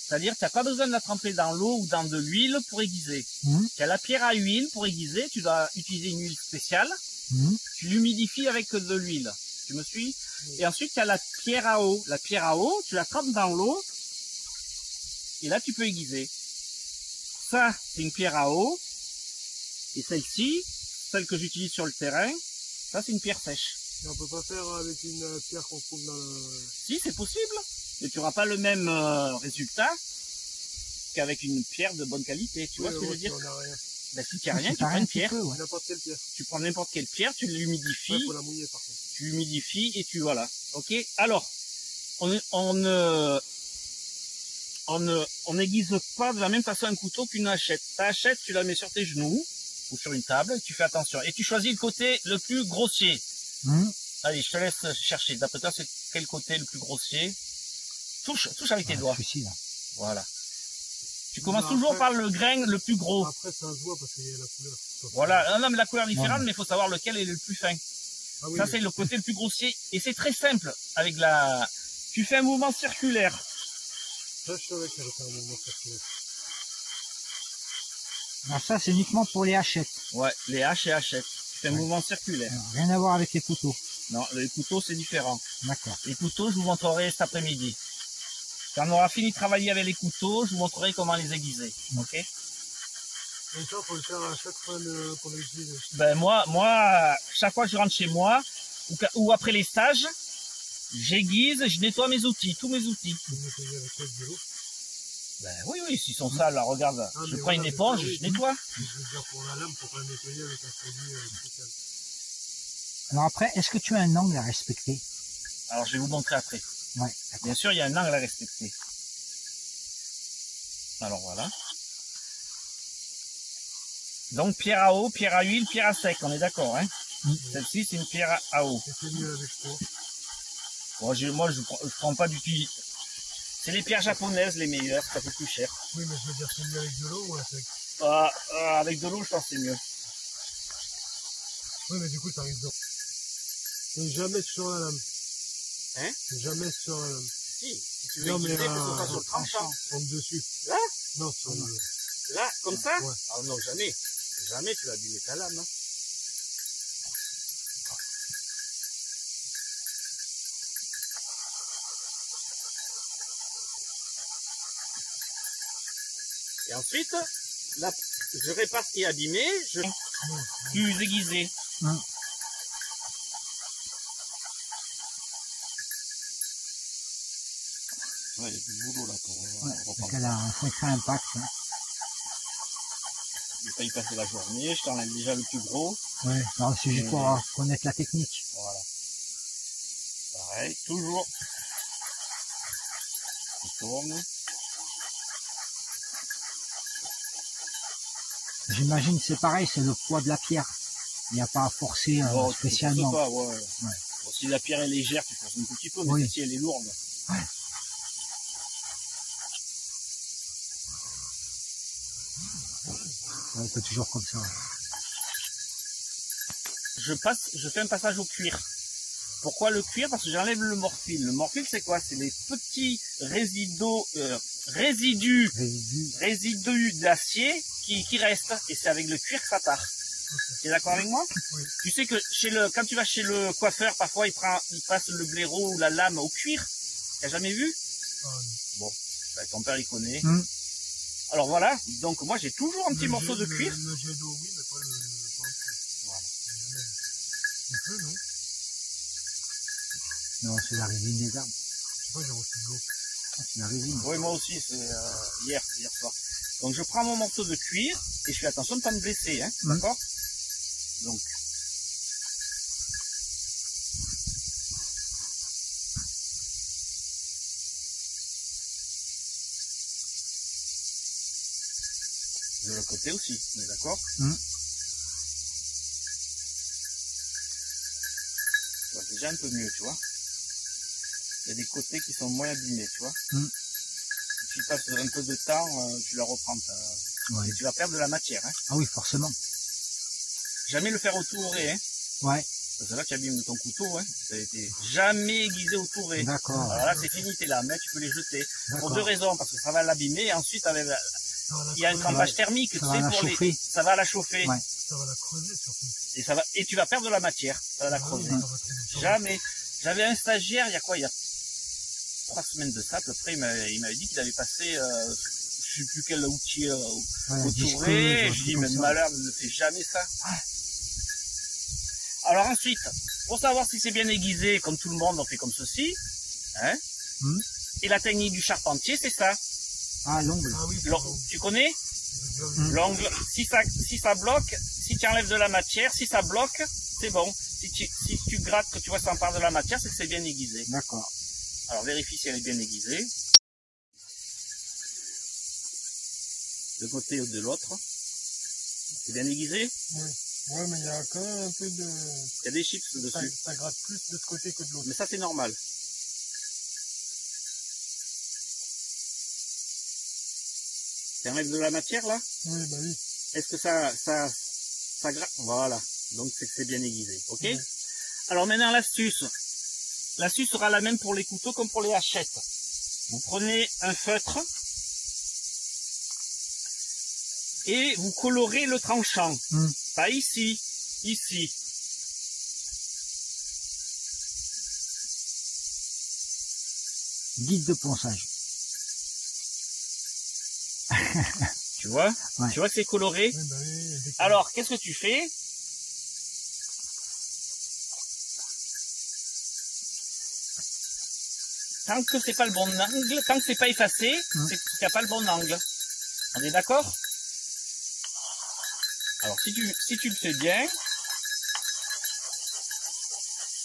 c'est-à-dire que tu n'as pas besoin de la tremper dans l'eau ou dans de l'huile pour aiguiser. Tu as la pierre à huile pour aiguiser, tu dois utiliser une huile spéciale. Tu l'humidifies avec de l'huile. Tu me suis? Et ensuite, tu as la pierre à eau. La pierre à eau, tu la trempes dans l'eau et là, tu peux aiguiser. Ça, c'est une pierre à eau. Et celle-ci, celle que j'utilise sur le terrain, ça, c'est une pierre sèche. Et on peut pas faire avec une pierre qu'on trouve dans le... Si, c'est possible, mais tu n'auras pas le même résultat qu'avec une pierre de bonne qualité. Tu vois ce que je veux dire? Si on a rien. Ben, si tu n'as rien, Si tu t'as prends une tu pierre. peux, ouais. N'importe quelle pierre. Tu prends n'importe quelle pierre, tu l'humidifies, Ouais, faut la mouiller par contre. tu humidifies et tu voilà. Ok. Alors, on n'aiguise pas de la même façon un couteau qu'une hachette. Ta hachette, tu la mets sur tes genoux ou sur une table, et tu fais attention. Et tu choisis le côté le plus grossier. Allez, je te laisse chercher. D'après toi, c'est quel côté le plus grossier? Touche avec tes doigts. Celui-ci, là. Voilà. Tu commences Non, toujours après- par le grain le plus gros. Après, ça se voit parce qu'il y a la couleur. Voilà. Non, mais la couleur est différente, Ouais. mais il faut savoir lequel est le plus fin. Ah oui, Ça, oui. c'est le côté le plus grossier. Et c'est très simple. Avec la... Tu fais un mouvement circulaire. Ça, je savais qu'il y avait un mouvement circulaire. Alors ça, c'est uniquement pour les hachettes. Ouais, les haches et hachettes. C'est un mouvement circulaire. Alors, rien à voir avec les couteaux. Non, les couteaux, c'est différent. D'accord. Les couteaux, je vous montrerai cet après-midi. Quand on aura fini de travailler avec les couteaux, je vous montrerai comment les aiguiser. Ok? Et ça, faut le faire à chaque fois qu'on utilise. Ben moi, chaque fois que je rentre chez moi, ou après les stages, j'aiguise, je nettoie mes outils, tous mes outils. Vous nettoyez avec quoi, de l'eau? Ben oui, s'ils sont sales, là, regarde, je prends une éponge, je nettoie. Je veux dire, pour la lame, faut pas la nettoyer avec un produit spécial. Alors après, est-ce que tu as un angle à respecter? Alors je vais vous montrer après. Ouais, d'accord. Bien sûr, il y a un angle à respecter. Alors voilà. Donc pierre à eau, pierre à huile, pierre à sec, on est d'accord, hein? Celle-ci, c'est une pierre à eau. C'est mieux avec quoi? Bon, moi, je prends pas du tout. C'est les pierres japonaises les meilleures, ça coûte plus cher. Oui, mais je veux dire, c'est mieux avec de l'eau ou à sec? Avec de l'eau, je pense que c'est mieux. Oui, mais du coup, t'arrives dedans. Et jamais sur la lame. Hein? Jamais sur la lame. Si tu veux Non, mais aiguiser, faut pas sur le tranchant. En dessus. Là? Non, sur le... Là, comme ça? Ouais. Ah non, jamais. Jamais tu vas abîmer ta lame. Hein. Et ensuite, là, je répare ce qui est abîmé, je plus aiguisé. Ouais, il y a du boulot là pour reprendre. Parce qu'elle a un sacré impact. Hein. Je vais pas y passer la journée, je t'enlève déjà le plus gros. Ouais, c'est juste pour connaître la technique. Voilà. Pareil, toujours. On tourne. J'imagine c'est pareil, c'est le poids de la pierre. Il n'y a pas à forcer spécialement. Pas, ouais. Bon, si la pierre est légère, tu forces un tout petit peu, mais si elle est lourde. Ouais. Ouais, c'est toujours comme ça. Je fais un passage au cuir. Pourquoi le cuir? Parce que j'enlève le morphile. Le morphile, c'est quoi? C'est les petits résidus d'acier qui restent. Et c'est avec le cuir que ça part. Tu es d'accord avec moi? Oui. Tu sais que quand tu vas chez le coiffeur, parfois il passe le blaireau ou la lame au cuir. Tu n'as jamais vu? Ah, non. Bon, ben, ton père il connaît. Alors voilà, donc moi j'ai toujours un petit morceau de cuir. Le jet d'eau, oui, mais pas le cuir. Voilà. Il pleut, non? Non, c'est la résine des arbres. Je sais pas, j'ai reçu de l'eau. C'est la résine. Oui, moi aussi, c'est hier soir. Donc je prends mon morceau de cuir et je fais attention de ne pas me blesser, hein, d'accord? Donc. De l'autre côté aussi, on est d'accord? Déjà un peu mieux, tu vois. Il y a des côtés qui sont moins abîmés, tu vois. Si tu passes un peu de temps, tu la reprends. Et tu vas perdre de la matière. Hein. Ah oui, forcément. Jamais le faire au touré. Hein. Ouais. Parce que là, tu abîmes ton couteau. Hein. Ça a été jamais aiguisé au touré. D'accord. Alors là, c'est fini tes lames. Hein. Tu peux les jeter. Pour deux raisons. Parce que ça va l'abîmer. Et ensuite, avec il y a un trempage thermique. Tu sais, ça va la chauffer. Ouais. Ça va la creuser surtout. Et tu vas perdre de la matière. Ça va la creuser. Jamais. J'avais un stagiaire, il y a 3 semaines de ça, à peu près, il m'avait dit qu'il avait passé, je sais plus quel outil au touré. Je dis, mais malheur, ne fais jamais ça. Alors ensuite, pour savoir si c'est bien aiguisé, comme tout le monde, on fait comme ceci. Hein. Et la technique du charpentier, c'est ça. Ah, l'ongle. Ah oui, tu connais? L'ongle, si ça bloque, si tu enlèves de la matière, si ça bloque, c'est bon. Si tu grattes, que tu vois ça en part de la matière, c'est que c'est bien aiguisé. D'accord. Alors vérifie si elle est bien aiguisée. De côté ou de l'autre. C'est bien aiguisé? Oui. Ouais, mais il y a quand même un peu de... Il y a des chips dessus. Ça gratte plus de ce côté que de l'autre. Mais ça c'est normal. Tu enlèves de la matière là? Oui, bah oui. Est-ce que ça gratte? Voilà. Donc c'est que c'est bien aiguisé. Ok? Oui. Alors maintenant l'astuce. L'astuce sera la même pour les couteaux comme pour les hachettes. Vous prenez un feutre. et vous colorez le tranchant. Pas ici, ici. Guide de ponçage. Tu vois? Ouais. Tu vois que c'est coloré? Oui, bah oui, Alors, qu'est-ce que tu fais? Tant que c'est pas le bon angle, tant que c'est pas effacé, c'est qu'il n'y a pas le bon angle. On est d'accord? Alors, si tu le fais bien,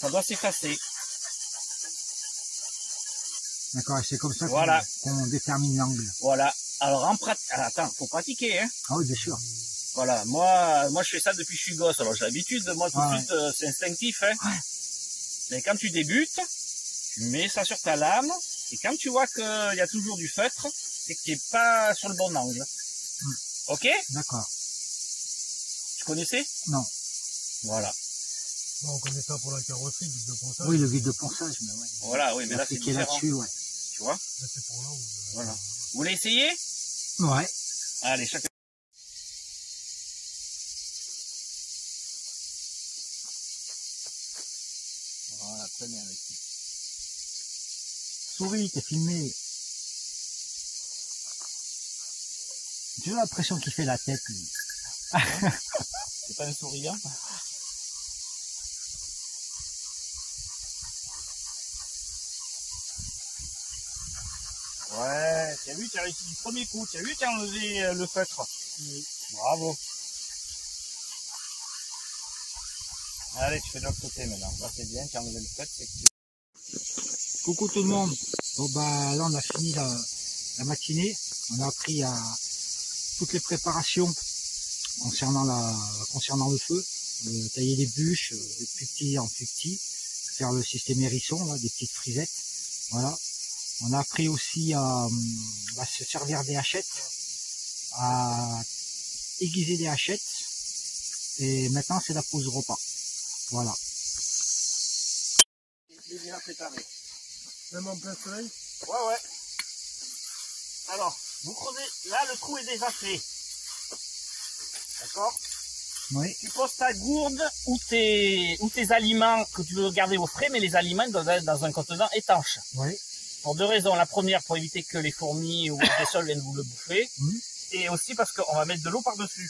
ça doit s'effacer. D'accord, et c'est comme ça Voilà. qu'on détermine l'angle. Voilà. Alors, en pratique, attends, faut pratiquer, hein. Ah oui, bien sûr. Voilà. Moi, je fais ça depuis que je suis gosse. Alors, j'ai l'habitude. Moi, tout de suite, c'est instinctif, hein. Ouais. Mais quand tu débutes, tu mets ça sur ta lame, et quand tu vois qu'il y a toujours du feutre, c'est que tu n'es pas sur le bon angle. Ok? D'accord. Tu connaissais? Non. Voilà. Bon, on connaît ça pour la carrosserie, guide de ponçage. Oui, le guide de ponçage, mais ouais. Voilà, oui, mais là, c'est Appliqué différent. là-dessus, ouais. Tu vois? Là, c'est pour là où... Voilà. Vous voulez essayer? Ouais. Allez, chacun. Voilà, très bien, Alexis. Souris, t'es filmé. J'ai l'impression qu'il fait la tête, lui. C'est pas un souriant? Ouais, tu as vu, tu as réussi du premier coup, tu as vu, tu as enlevé le feutre. Oui. Bravo. Allez, tu fais de l'autre côté maintenant. Là, c'est bien, tu as enlevé le feutre. Coucou tout le monde. Bon bah là on a fini la matinée. On a appris à toutes les préparations concernant le feu, tailler les bûches de plus petit en plus petit, faire le système hérisson, là, des petites frisettes. Voilà. On a appris aussi à se servir des hachettes, à aiguiser des hachettes. Et maintenant c'est la pause repas. Voilà. Déjà préparé. Même en plein soleil? Ouais. Alors, vous creusez, là le trou est déjà fait. D'accord? Oui. Tu poses ta gourde ou tes aliments que tu veux garder au frais, mais les aliments doivent être dans un contenant étanche. Oui. Pour deux raisons. La première, pour éviter que les fourmis ou les sols viennent vous le bouffer. Et aussi parce qu'on va mettre de l'eau par-dessus.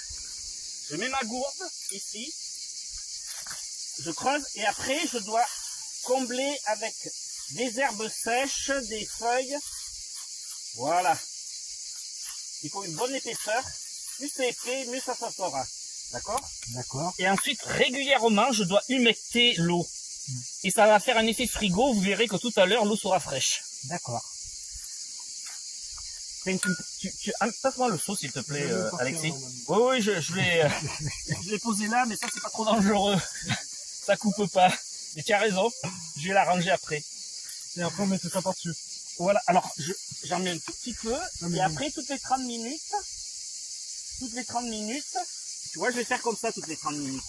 Je mets ma gourde ici. Je creuse et après je dois combler avec des herbes sèches, des feuilles. Voilà. Il faut une bonne épaisseur. Plus c'est épais, mieux ça sera. D'accord? D'accord. Et ensuite, régulièrement, je dois humecter l'eau. Et ça va faire un effet frigo. Vous verrez que tout à l'heure, l'eau sera fraîche. D'accord. Passe-moi le seau, s'il te plaît, Alexis. Oui, je l'ai posé là, mais ça, c'est pas trop dangereux. Ça coupe pas. Mais tu as raison. Je vais l'arranger après. Et après, on met tout ça par-dessus. Voilà. Alors, j'en mets un tout petit peu. Et après, toutes les 30 minutes, tu vois, je vais faire comme ça toutes les 30 minutes.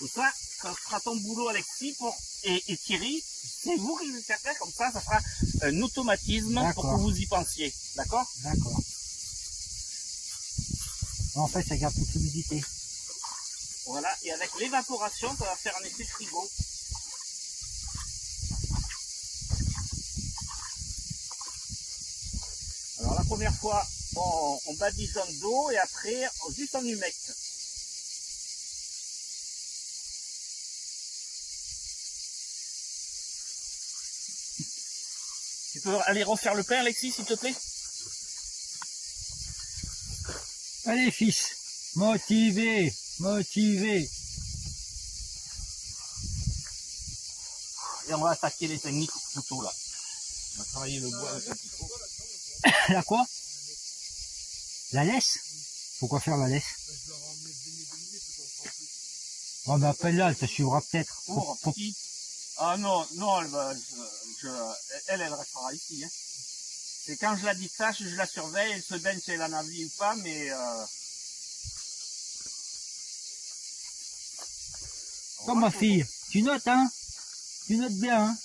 Et ça sera ton boulot, Alexis, et Thierry. C'est vous qui le faire comme ça sera un automatisme pour que vous y pensiez. D'accord? D'accord. En fait, ça garde toute l'humidité. Voilà, et avec l'évaporation, ça va faire un effet frigo. Alors la première fois, on badigeonne d'eau et après, juste on humecte. Tu peux aller refaire le pain, Alexis, s'il te plaît? Allez, fils, motivé. Et on va attaquer les techniques au couteau, là. On va travailler le bois avec un couteau. La quoi? La laisse? Pourquoi faire la laisse? Oh ben appelle-la, elle te suivra peut-être. Qui? Ah non, elle restera ici. Hein. C'est quand je la détache, je la surveille, elle se baigne si elle en a envie ou pas, mais... Comme ma fille, tu notes, hein? Tu notes bien, hein?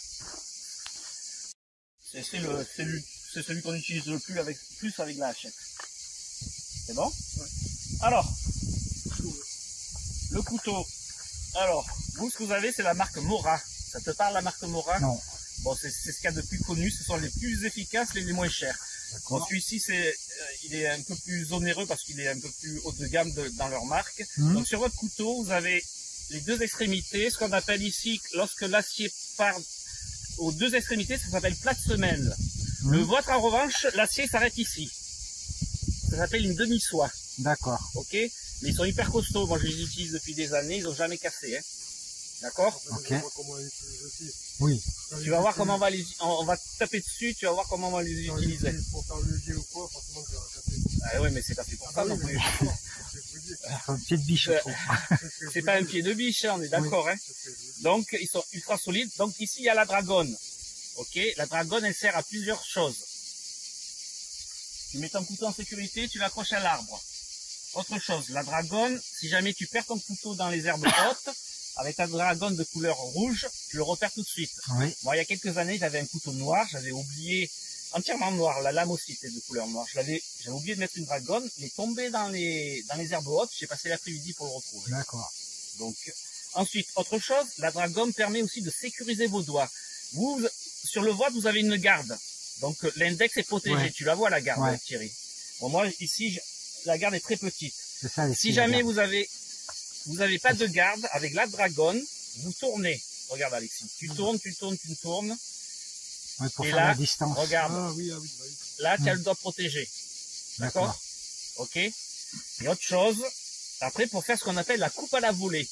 C'est celui qu'on utilise le plus avec la hachette. C'est bon? Ouais. Alors, le couteau. Alors, vous, ce que vous avez, c'est la marque Mora. Ça te parle, la marque Mora? Non. Bon, c'est ce qu'il y a de plus connu. Ce sont les plus efficaces et les moins chers. Bon, celui-ci, il est un peu plus onéreux parce qu'il est un peu plus haut de gamme dans leur marque. Donc, sur votre couteau, vous avez les deux extrémités, ce qu'on appelle ici, lorsque l'acier part aux deux extrémités, ça s'appelle plate semelle. Le vôtre, en revanche, l'acier s'arrête ici. Ça s'appelle une demi-soie. D'accord. Ok? Mais ils sont hyper costauds. Moi, je les utilise depuis des années. Ils n'ont jamais cassé. Hein. D'accord? Ok. Oui. Tu vas voir comment on va taper dessus. Tu vas voir comment on va les utiliser. Pour faire le levier ou quoi, forcément, ça va taper. Ah ouais, mais c'est pas fait pour ça non plus. Un pied de biche. C'est pas un pied de biche, hein, on est d'accord. Hein. Donc, ils sont ultra solides. Donc, ici, il y a la dragonne. Ok? La dragonne, elle sert à plusieurs choses. Tu mets ton couteau en sécurité, tu l'accroches à l'arbre. Autre chose, la dragonne, si jamais tu perds ton couteau dans les herbes hautes, avec ta dragonne de couleur rouge, tu le repères tout de suite. Oui. Moi, il y a quelques années, j'avais un couteau noir, j'avais oublié, entièrement noir, la lame aussi était de couleur noire. J'avais oublié de mettre une dragonne, il est tombé dans les herbes hautes, j'ai passé l'après-midi pour le retrouver. D'accord. Donc, ensuite, autre chose, la dragonne permet aussi de sécuriser vos doigts. Vous, sur le vôtre, vous avez une garde. Donc, l'index est protégé. Ouais. Tu la vois, la garde, ouais. Thierry. Bon, moi, ici, la garde est très petite. C'est ça, si jamais vous avez pas de garde, avec la dragonne, vous tournez. Regarde, Alexis. Tu tournes, tu tournes, tu tournes. Ouais, pour et faire là, la distance. Regarde. Ah, oui, ah, oui, bah, oui. Là, tu as le doigt protégé. D'accord? Ok? Et autre chose, après, pour faire ce qu'on appelle la coupe à la volée.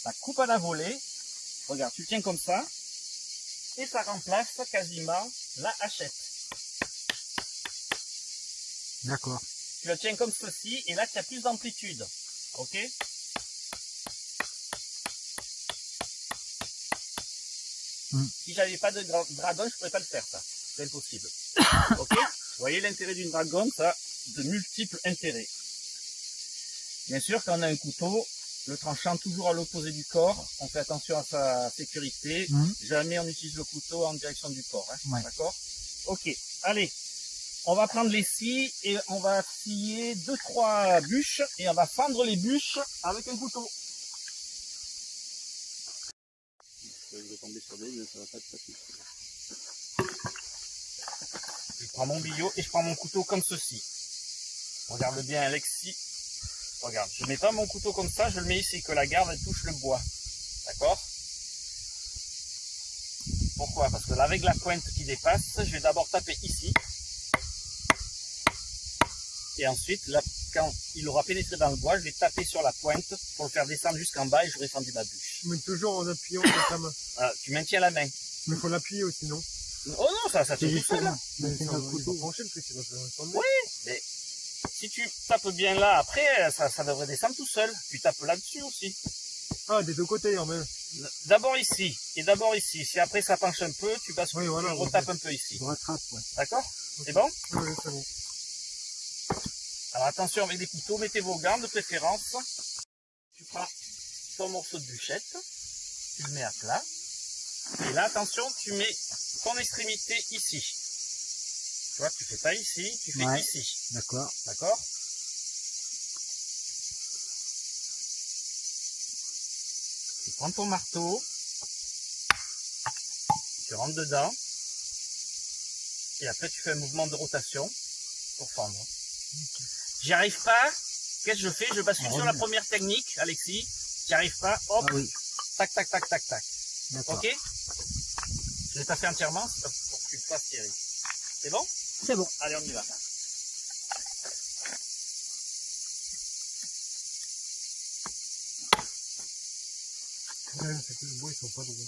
La coupe à la volée, regarde, tu tiens comme ça, et ça remplace quasiment la hachette. D'accord. Tu le tiens comme ceci, et là, tu as plus d'amplitude. Ok? Si j'avais pas de dragonne, je pourrais pas le faire, ça. C'est impossible. Ok? Vous voyez l'intérêt d'une dragonne, ça a de multiples intérêts. Bien sûr, quand on a un couteau, le tranchant toujours à l'opposé du corps, on fait attention à sa sécurité. Jamais on utilise le couteau en direction du corps. Hein. Ouais. D'accord? Ok, allez. On va prendre les scies et on va scier 2-3 bûches et on va fendre les bûches avec un couteau. Je vais tomber sur des, mais ça va pas être facile. Je prends mon billot et je prends mon couteau comme ceci. Regarde bien, Alexis. Regarde, je mets pas mon couteau comme ça, je le mets ici, que la garde elle touche le bois. D'accord? Pourquoi? Parce que là, avec la pointe qui dépasse, je vais d'abord taper ici. Et ensuite, là, quand il aura pénétré dans le bois, je vais taper sur la pointe pour le faire descendre jusqu'en bas et j'aurai fendu ma bûche. Mais toujours en appuyant avec la main. Ah, tu maintiens la main. Mais il faut l'appuyer aussi, non? Oh non, ça fait tout seul. Mais ça va pencher le truc, il va se tomber. Oui, mais si tu tapes bien là, après, ça devrait descendre tout seul. Tu tapes là-dessus aussi. Ah, des deux côtés en même. D'abord ici, et d'abord ici. Si après ça penche un peu, tu bascules, oui, voilà, tu retapes un peu ici. Je rattrape, ouais. D'accord? C'est bon? Oui, c'est bon. Alors attention avec des couteaux, mettez vos gants de préférence. Tu prends ton morceau de bûchette, tu le mets à plat. Et là, attention, tu mets ton extrémité ici. Tu vois, tu fais pas ici, tu fais ici. D'accord. D'accord? Tu prends ton marteau, tu rentres dedans, et après tu fais un mouvement de rotation pour fendre. J'y arrive pas, qu'est-ce que je fais? Je bascule sur la première technique, Alexis. J'y arrive pas, hop, tac, tac, tac, tac, tac. Ok? Je l'ai pas fait entièrement, c'est pour que tu le fasses, Thierry. C'est bon? C'est bon. Allez, on y va. C'est que les bois, ils sont pas droits.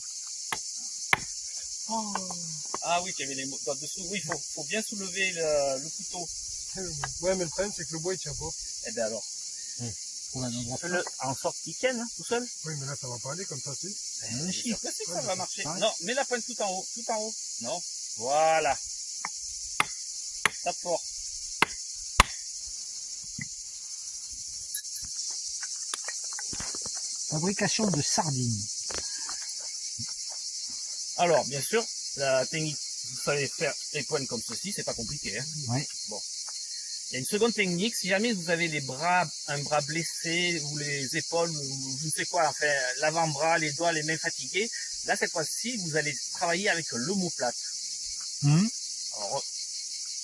Oh. Ah oui, tu avais les mots dessous. Oui, faut bien soulever le couteau. Ouais, mais le problème, c'est que le bois, il tient pas. Eh bien alors. Fais-le en sorte qu'il tienne, hein, tout seul. Oui, mais là, ça va pas aller comme ça, si. Je suis persuadé que ça va marcher. Non, mets la pointe tout en haut, tout en haut. Non. Voilà. Tape fort. Fabrication de sardines. Alors, bien sûr, la technique, vous savez faire les pointes comme ceci, c'est pas compliqué. Hein. Ouais. Bon. Il y a une seconde technique, si jamais vous avez un bras blessé, ou les épaules, ou je ne sais quoi, enfin, l'avant-bras, les doigts, les mains fatiguées, là, cette fois-ci, vous allez travailler avec l'omoplate. Alors,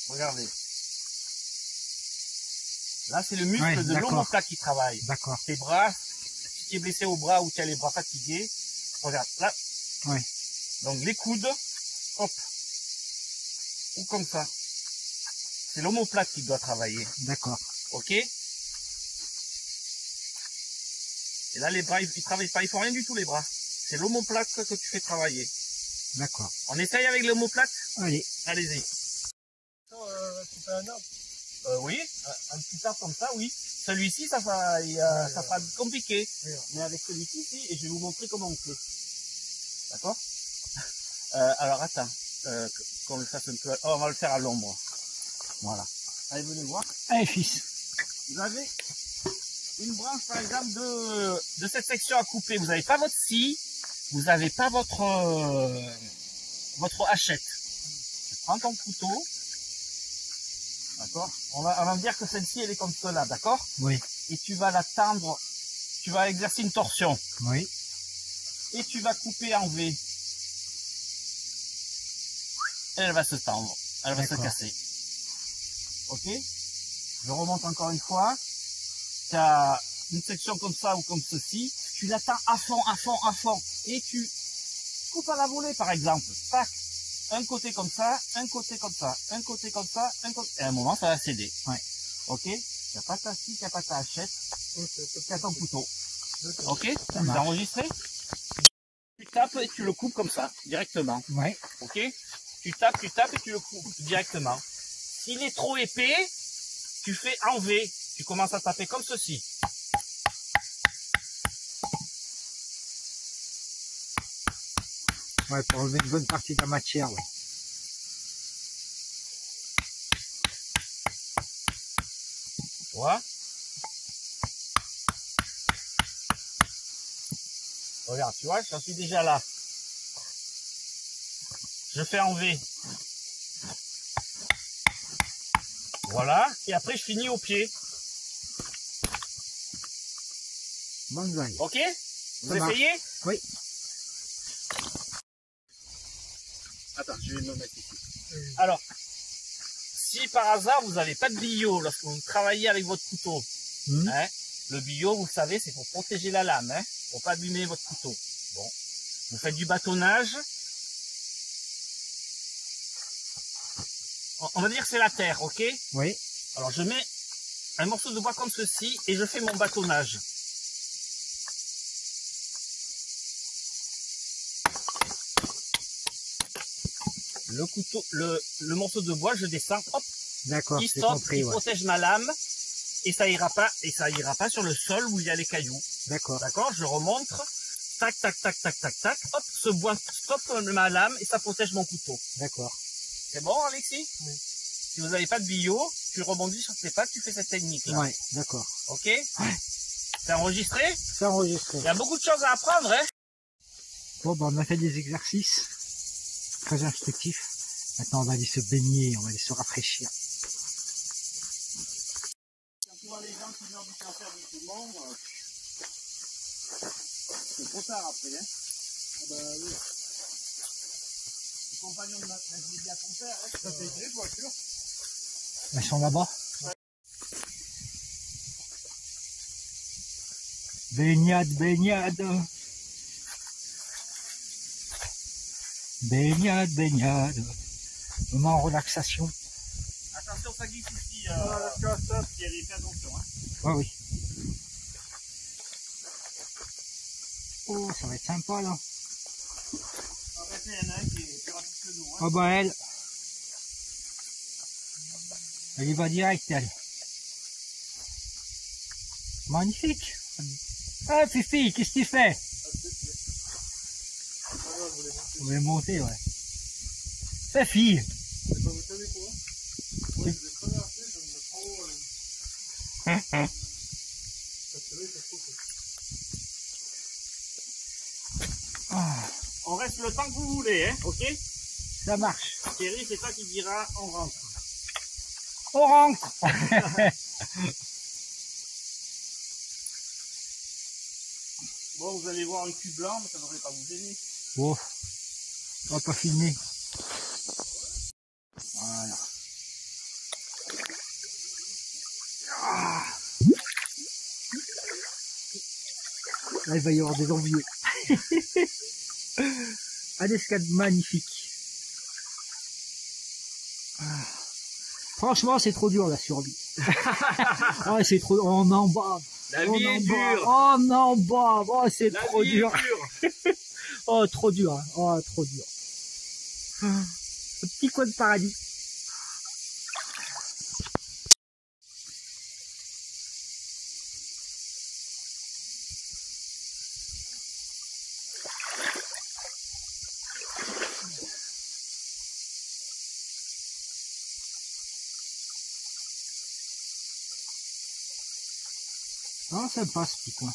regardez. Là, c'est le muscle de l'omoplate qui travaille. D'accord. Tes bras, si tu es blessé au bras ou tu as les bras fatigués, regarde, là. Oui. Donc, les coudes, hop. Ou comme ça. C'est l'omoplate qui doit travailler. D'accord. Ok? Et là, les bras, ils travaillent pas, ils font rien du tout, les bras. C'est l'omoplate que tu fais travailler. D'accord. On essaye avec l'omoplate? Allez. Allez-y. Tu fais un arbre. Oui, un petit arbre comme ça, oui. Celui-ci, ça sera compliqué. Oui. Mais avec celui-ci, si, et je vais vous montrer comment on peut. D'accord? Alors, attends. Qu'on le fasse un peu. Oh, on va le faire à l'ombre. Voilà. Allez, venez voir. Allez, fils. Vous avez une branche, par exemple, de cette section à couper. Vous n'avez pas votre scie. Vous n'avez pas votre hachette. Tu prends ton couteau. D'accord? On va dire que celle-ci, elle est comme cela, d'accord? Oui. Et tu vas la tendre. Tu vas exercer une torsion. Oui. Et tu vas couper en V. Elle va se tendre. Elle va se casser. Ok? Je remonte encore une fois. Tu as une section comme ça ou comme ceci. Tu l'attends à fond, à fond, à fond. Et tu coupes à la volée, par exemple. Tac. Un côté comme ça, un côté comme ça, un côté comme ça, un côté. Et à un moment, ça va céder. Ouais. Ok? Tu n'as pas ta scie, tu n'as pas ta hachette. Tu as ton couteau. Ok? Ça Vous marche. enregistrez? Tu tapes et tu le coupes comme ça, directement. Ouais. Ok? Tu tapes et tu le coupes directement. S'il est trop épais, tu fais en V. Tu commences à taper comme ceci. Ouais, pour enlever une bonne partie de la matière, ouais. Tu vois? Regarde, tu vois, j'en suis déjà là. Je fais en V. Voilà. Et après, je finis au pied. Bonne. Ok? Vous Ça marche. essayez? Oui. Attends, je vais me mettre ici. Alors, si par hasard vous n'avez pas de billot lorsque vous travaillez avec votre couteau, hein, le billot, vous savez, c'est pour protéger la lame, hein, pour pas abîmer votre couteau. Bon, vous faites du bâtonnage. On va dire que c'est la terre, ok? Oui. Alors je mets un morceau de bois comme ceci et je fais mon bâtonnage. Le couteau, le morceau de bois, je descends, hop, D'accord, il c'est saute, compris, il ouais. protège ma lame et ça ira pas sur le sol où il y a les cailloux. D'accord. D'accord? Je remonte, tac, tac, tac, tac, tac, tac, hop, ce bois stoppe ma lame et ça protège mon couteau. D'accord. C'est bon, Alexis? Oui. Si vous n'avez pas de billot, tu rebondis sur tes pattes, tu fais cette technique-là. Ouais, d'accord. Ok? C'est enregistré? C'est enregistré. Il y a beaucoup de choses à apprendre, hein? Bon, ben, on a fait des exercices très instructifs. Maintenant, on va aller se baigner, on va aller se rafraîchir. Souvent les gens qui meurent du cancer du poumon, c'est trop tard après, hein? Ah bah oui. Les compagnons de Nadia ton père, hein? Ça fait gré, voiture. Ils sont là-bas. Baignade, baignade. Baignade, baignade. Moment en relaxation. Attention, ça glisse ici, Thierry, fais attention, hein? Ouais, oui. Oh, ça va être sympa là. En fait, il y en a un qui est plus rapide que nous, hein? Oh bah elle y va direct, elle. Magnifique. Ah, Fifi, qu'est-ce que tu fais? On va monter, ouais. Fifi. Vous savez quoi? Moi, je vais traverser, je me prends... Parce que là, il faut que... Ah, On reste le temps que vous voulez, hein? Ok? ça marche. Thierry, c'est toi qui dira on rentre. On rentre. Bon, vous allez voir un cul blanc, mais ça ne devrait pas vous gêner. Oh, on va pas filmer. Voilà. Ah. Là, il va y avoir des envieux. Un escade magnifique. Ah. Franchement, c'est trop dur la survie. Ah, c'est trop. On en bas. La vie est dure. Oh non, bas. Oh, c'est La trop vie dur. est dure. Oh, trop dur. Hein. Oh, trop dur. Un petit coin de paradis. Ah, ça passe, ce petit coin.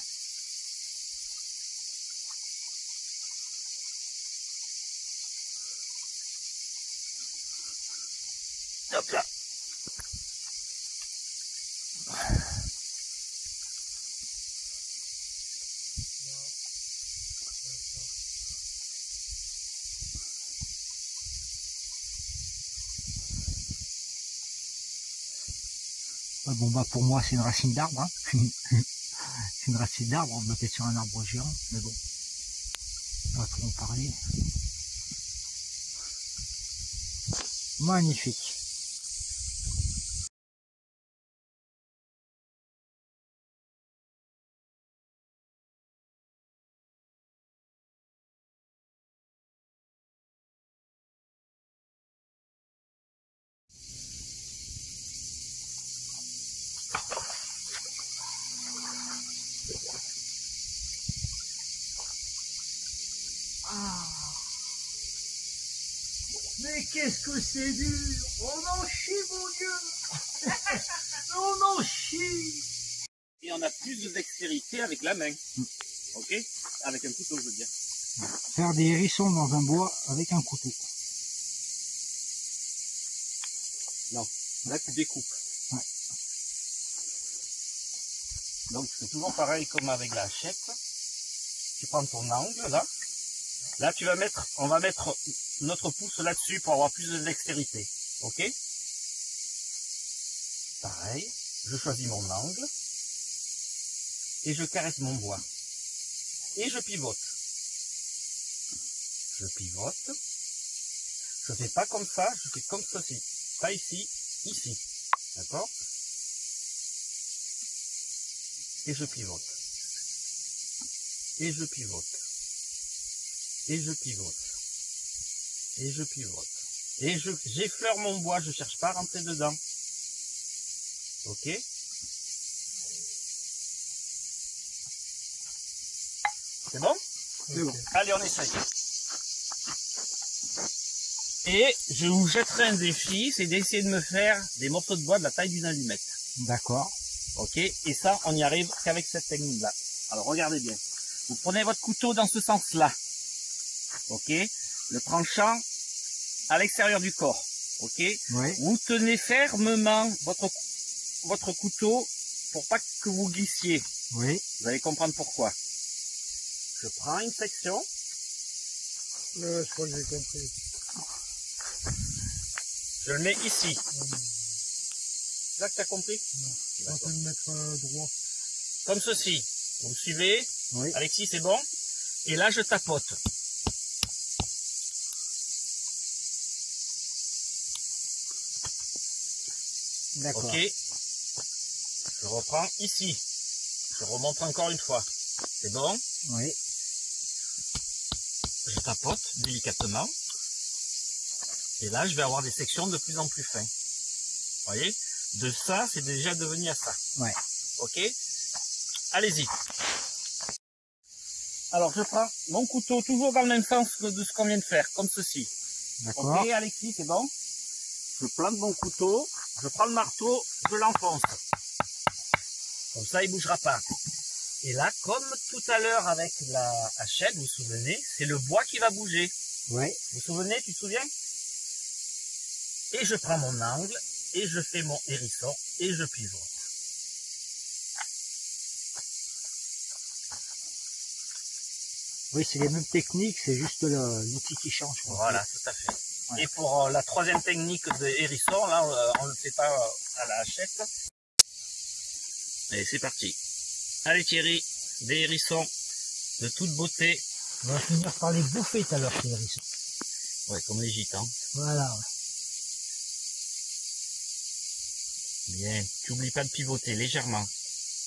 Hop là. Ah, bon, bah, pour moi, c'est une racine d'arbre. Hein. C'est une racine d'arbre, on va peut-être sur un arbre géant, mais bon, pas trop en parler. Magnifique. Ah. Mais qu'est-ce que c'est dur! On en chie, mon Dieu! On en chie! Et on a plus de dextérité avec la main. Ok? Avec un couteau, je veux dire. Faire des hérissons dans un bois avec un couteau. Non. Là, tu découpes. Ouais. Donc, c'est toujours pareil comme avec la hachette. Tu prends ton angle, là. Là, tu vas mettre, on va mettre notre pouce là-dessus pour avoir plus de dextérité. Ok? Pareil. Je choisis mon angle. Et je caresse mon bois. Et je pivote. Je pivote. Je fais pas comme ça, je fais comme ceci. Pas ici, ici. D'accord? Et je pivote. Et je pivote. Et je pivote. Et je pivote. Et j'effleure mon bois, je cherche pas à rentrer dedans. Ok? C'est bon? C'est bon. Allez, on essaye. Et je vous jetterai un défi, c'est d'essayer de me faire des morceaux de bois de la taille d'une allumette. D'accord. Ok? Et ça, on n'y arrive qu'avec cette technique-là. Alors, regardez bien. Vous prenez votre couteau dans ce sens-là. Ok? Le tranchant à l'extérieur du corps. Ok? Ouais. Vous tenez fermement votre couteau pour pas que vous glissiez. Oui. Vous allez comprendre pourquoi. Je prends une section. Ouais, je crois que j'ai compris. Je le mets ici. C'est là que tu as compris? Je vais le mettre droit. Comme ceci. Vous me suivez? Oui. Alexis, c'est bon? Et là, je tapote. D'accord. Ok. Je reprends ici. Je remonte encore une fois. C'est bon? Oui. Je tapote délicatement. Et là, je vais avoir des sections de plus en plus fins. Vous voyez? De ça, c'est déjà devenu à ça. Ouais. Ok? Allez-y. Alors, je prends mon couteau toujours dans le même sens que de ce qu'on vient de faire, comme ceci. D'accord. Ok, Alexis, c'est bon? Je plante mon couteau, je prends le marteau, je l'enfonce. Comme ça, il bougera pas. Et là, comme tout à l'heure avec la hachette, vous vous souvenez, c'est le bois qui va bouger. Ouais. Vous vous souvenez, tu te souviens? Et je prends mon angle et je fais mon hérisson et je pivote. Oui, c'est les mêmes techniques, c'est juste l'outil qui change. Quoi. Voilà, tout à fait. Ouais. Et pour la troisième technique de hérisson, là, on ne le fait pas à la hachette. Allez, c'est parti. Allez Thierry, des hérissons de toute beauté. On va finir par les bouffer tout à l'heure, ces hérissons. Ouais, comme les gitans. Voilà. Bien, tu n'oublies pas de pivoter légèrement.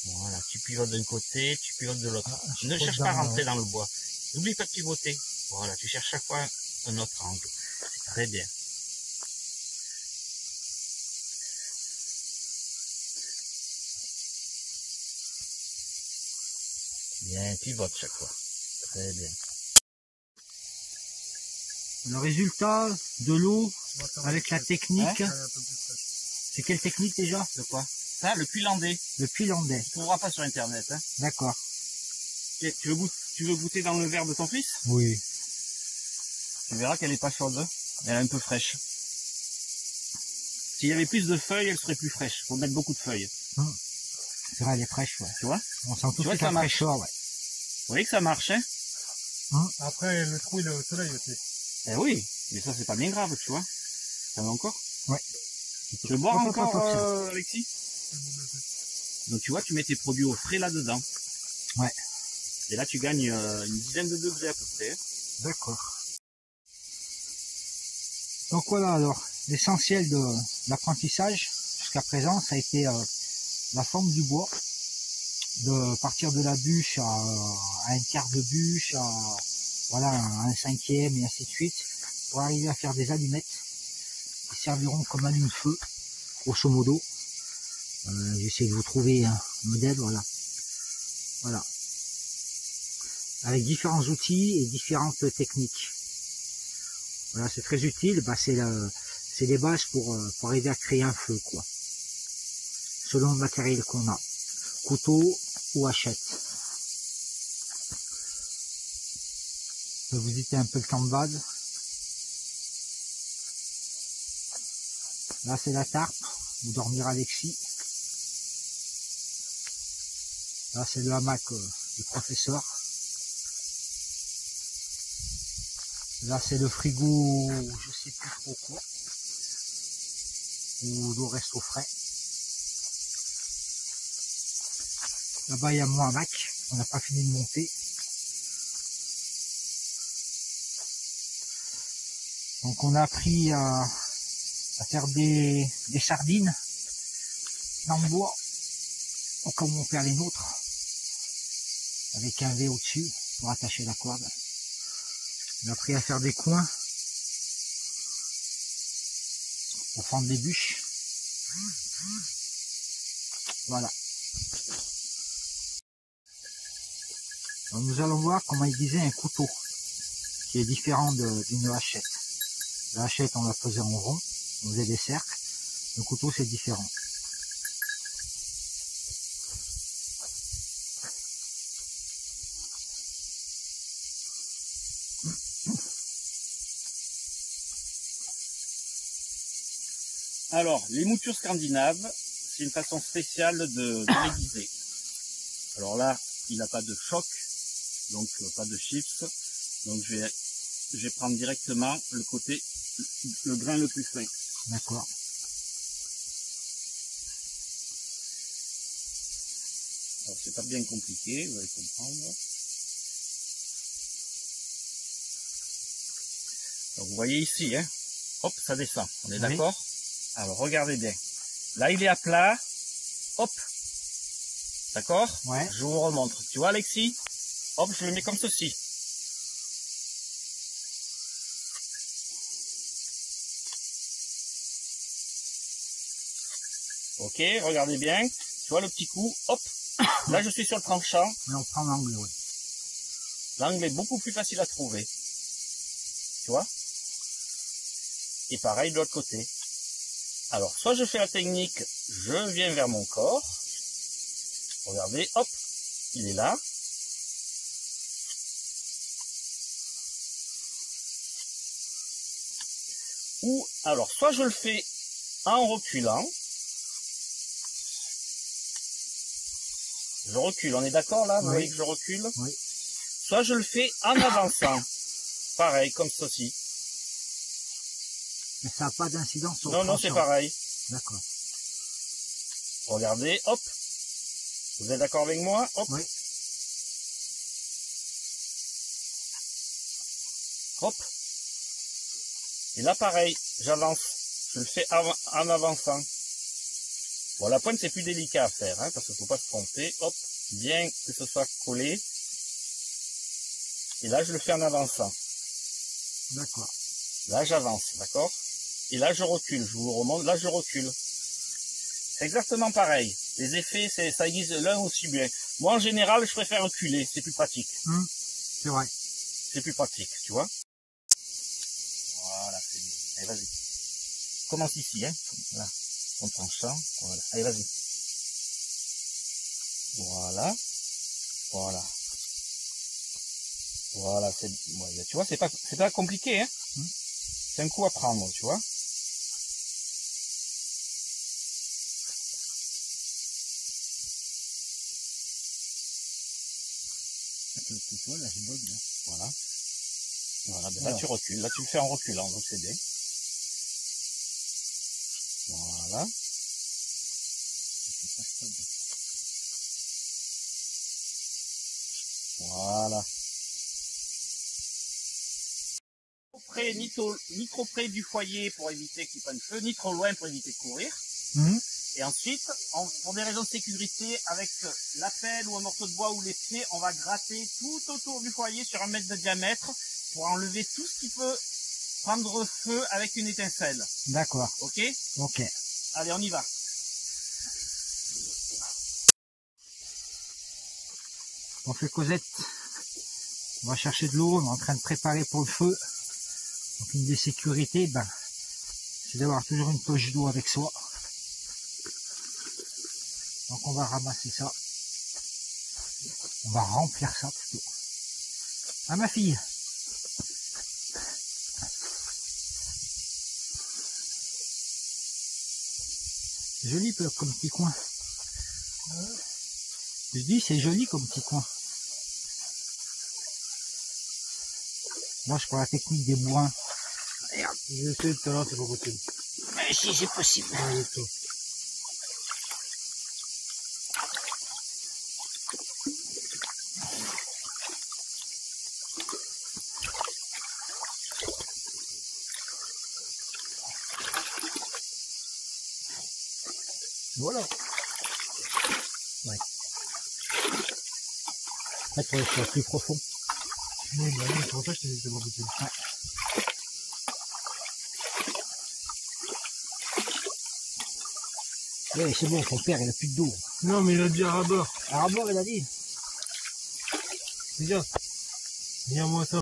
Voilà, tu pivotes d'un côté, tu pivotes de l'autre. Ne cherche pas à rentrer dans le bois. N'oublie pas de pivoter. Voilà, tu cherches chaque fois un autre angle. C'est très bien. Bien, pivote chaque fois. Très bien. Le résultat de l'eau avec la technique, Hein? c'est quelle technique déjà? De quoi? Ça, le puits landais. Le puits landais. Tu ne trouveras pas sur internet. Hein. D'accord. Tu veux goûter dans le verre de ton fils? Oui. Tu verras qu'elle n'est pas chaude. Elle est un peu fraîche. S'il y avait plus de feuilles, elle serait plus fraîche. Il faut mettre beaucoup de feuilles. C'est vrai, elle est fraîche, ouais. Tu vois? On sent tout de vois suite que ça la marche. fraîcheur, ouais. Vous voyez que ça marche, hein? Après, le trou, il est au soleil aussi. Eh oui, mais ça, c'est pas bien grave, tu vois. Ça va encore? Ouais. Tu veux boire Hop, hop, encore, hop, hop, Alexis? Donc, tu vois, tu mets tes produits au frais là-dedans. Ouais. Et là, tu gagnes une dizaine de degrés à peu près. D'accord. Donc voilà, alors, l'essentiel de l'apprentissage, jusqu'à présent, ça a été la forme du bois, de partir de la bûche à un quart de bûche, à voilà, un cinquième et ainsi de suite, pour arriver à faire des allumettes qui serviront comme allume-feu, grosso modo. J'essaie de vous trouver un modèle, voilà. Voilà. Avec différents outils et différentes techniques. Voilà, c'est très utile, bah, c'est les bases pour arriver à créer un feu, quoi. Selon le matériel qu'on a. Couteau ou hachette. Je vais vous visiter un peu le camp de base. Là, c'est la tarpe où dormira Alexis. Là, c'est le hamac du professeur. Là, c'est le frigo, je sais plus trop quoi, où l'eau reste au frais. Là-bas, il y a mon hamac, on n'a pas fini de monter. Donc, on a appris à faire des sardines dans le bois, comme on perd les nôtres, avec un V au-dessus pour attacher la corde. On a appris à faire des coins pour fendre des bûches. Voilà. Donc nous allons voir comment aiguiser un couteau qui est différent d'une hachette. La hachette, on la faisait en rond, on faisait des cercles. Le couteau, c'est différent. Alors, les moutures scandinaves, c'est une façon spéciale de l'aiguiser. Alors là, il n'a pas de choc, donc pas de chips. Donc je vais prendre directement le grain le plus fin. D'accord. Alors c'est pas bien compliqué, vous allez comprendre. Donc vous voyez ici, hein, hop, ça descend, on est d'accord? Alors regardez bien. Là il est à plat, hop, d'accord? Ouais. Je vous remontre. Tu vois Alexis? Hop, je le mets comme ceci. Ok, regardez bien. Tu vois le petit coup, hop. Là je suis sur le tranchant. Et on prend l'angle, oui. L'angle est beaucoup plus facile à trouver. Tu vois? Et pareil de l'autre côté. Alors, soit je fais la technique, je viens vers mon corps. Regardez, hop, il est là. Ou, alors, soit je le fais en reculant. Je recule, on est d'accord là? Vous Oui. voyez que je recule? Oui. Soit je le fais en avançant. Pareil, comme ceci. Mais ça n'a pas d'incidence sur Non, le non, c'est tranchant. pareil. D'accord. Regardez, hop. Vous êtes d'accord avec moi? Hop. Oui. Hop. Et là, pareil, j'avance. Je le fais en avançant. Bon, la pointe, c'est plus délicat à faire, hein, parce qu'il ne faut pas se tromper. Hop, bien que ce soit collé. Et là, je le fais en avançant. D'accord. Là, j'avance, d'accord? Et là, je recule. Je vous remonte. Là, je recule. C'est exactement pareil. Les effets, ça aiguise l'un aussi bien. Moi, en général, je préfère reculer. C'est plus pratique. C'est vrai. C'est plus pratique, tu vois? Voilà, c'est bien. Allez, vas-y. Commence ici, hein. Là, ton tranchant. Voilà. Allez, vas-y. Voilà. Voilà. Voilà, c'est, ouais, tu vois, c'est pas compliqué, hein. C'est un coup à prendre, tu vois. Là, je bug, là. Voilà. Voilà, ben là tu recules, là tu le fais en reculant, donc c'est bien. Voilà. Voilà. Ni trop près du foyer pour éviter qu'il prenne feu, ni trop loin pour éviter de courir. Et ensuite, pour des raisons de sécurité, avec la pelle ou un morceau de bois ou les pieds, on va gratter tout autour du foyer sur 1 mètre de diamètre pour enlever tout ce qui peut prendre feu avec une étincelle. D'accord. Ok? Ok. Allez, on y va. On fait Cosette. On va chercher de l'eau, on est en train de préparer pour le feu. Donc une des sécurités, c'est d'avoir toujours une poche d'eau avec soi. Donc on va ramasser ça. On va remplir ça plutôt. Ah ma fille. Joli comme petit coin. Je dis c'est joli comme petit coin. Moi je prends la technique des bourrins. Merde. J'ai essayé tout à l'heure, c'est pas possible. Mais si c'est possible. Voilà. Ouais. Après, pour que ce soit plus profond. Oui, bah oui, c'est pour ça que je t'ai dit que c'était pas possible. Ouais, c'est bon, ton père, il a plus d'eau. Non, mais il a dit à rabord. À rabord, il a dit. Regarde. Viens-moi ça.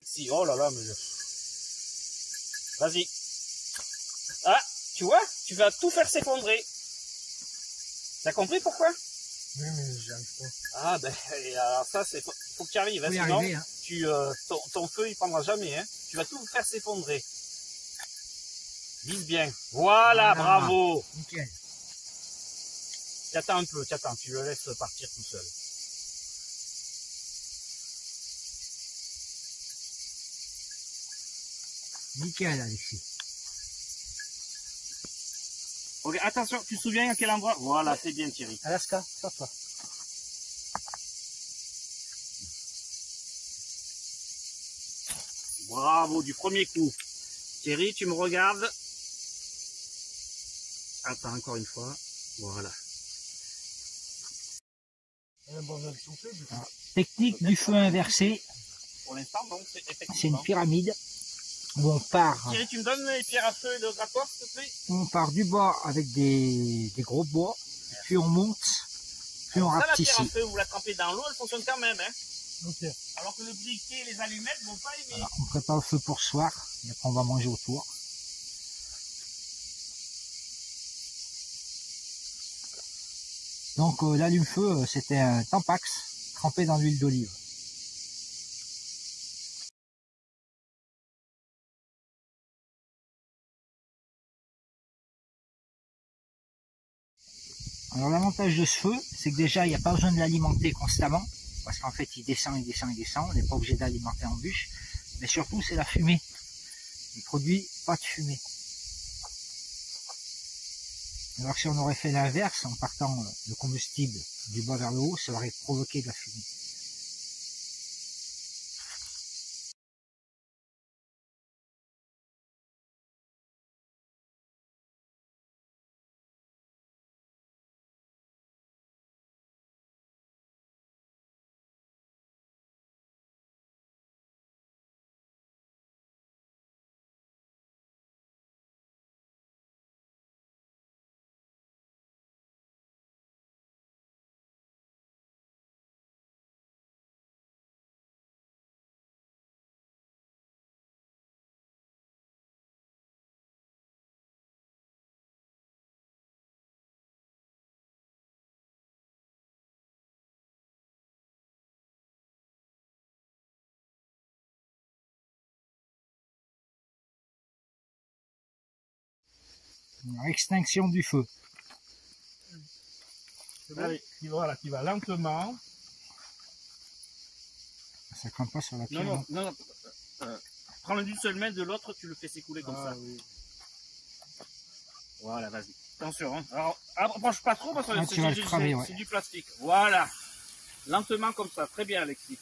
Si, oh là là, mais... Vas-y. Ah, tu vois, tu vas tout faire s'effondrer. T'as compris pourquoi? Oui, mais j'y arrive pas. Ah ben, et alors ça, faut que tu arrives, hein, Faut y sinon arriver, hein. ton feu il prendra jamais, hein. Tu vas tout faire s'effondrer. Vise bien. Voilà, bravo. Nickel. T'attends un peu, t'attends, tu le laisses partir tout seul. Nickel, Alexis. Ok, attention, tu te souviens à quel endroit? Voilà, c'est bien Thierry. Alaska, ça toi. Bravo, du premier coup. Thierry, tu me regardes. Attends, encore une fois. Voilà. Elle a pas besoin de souffler, du coup. Technique du feu inversé. Pour l'instant, donc, c'est effectivement. C'est une pyramide où on part. Thierry, tu me donnes les pierres à feu et le grattoir, s'il te plaît? On part du bas avec des gros bois, puis on monte, puis on Ça, la pierre à rapetissit. feu, vous la trempez dans l'eau, elle fonctionne quand même, hein. Ok. Alors que le briquet et les allumettes vont pas aimer. Alors, on prépare le feu pour ce soir, et après on va manger autour. Donc l'allume-feu, c'était un Tampax trempé dans l'huile d'olive. Alors l'avantage de ce feu, c'est que déjà il n'y a pas besoin de l'alimenter constamment, parce qu'en fait il descend, il descend, il descend, on n'est pas obligé d'alimenter en bûche, mais surtout c'est la fumée. Il produit pas de fumée. Alors que si on aurait fait l'inverse, en partant le combustible du bas vers le haut, ça aurait provoqué de la fumée. Alors, extinction du feu. Allez, voilà, tu vas lentement. Ça crame pas sur la pierre. Non, non, non. Prends-le d'une seule main, de l'autre, tu le fais s'écouler comme ça. Oui. Voilà, vas-y. Attention, hein. Alors, approche pas trop parce que Ah, tu vas le cramer, ouais. c'est du plastique. Voilà. Lentement comme ça. Très bien, Alexis.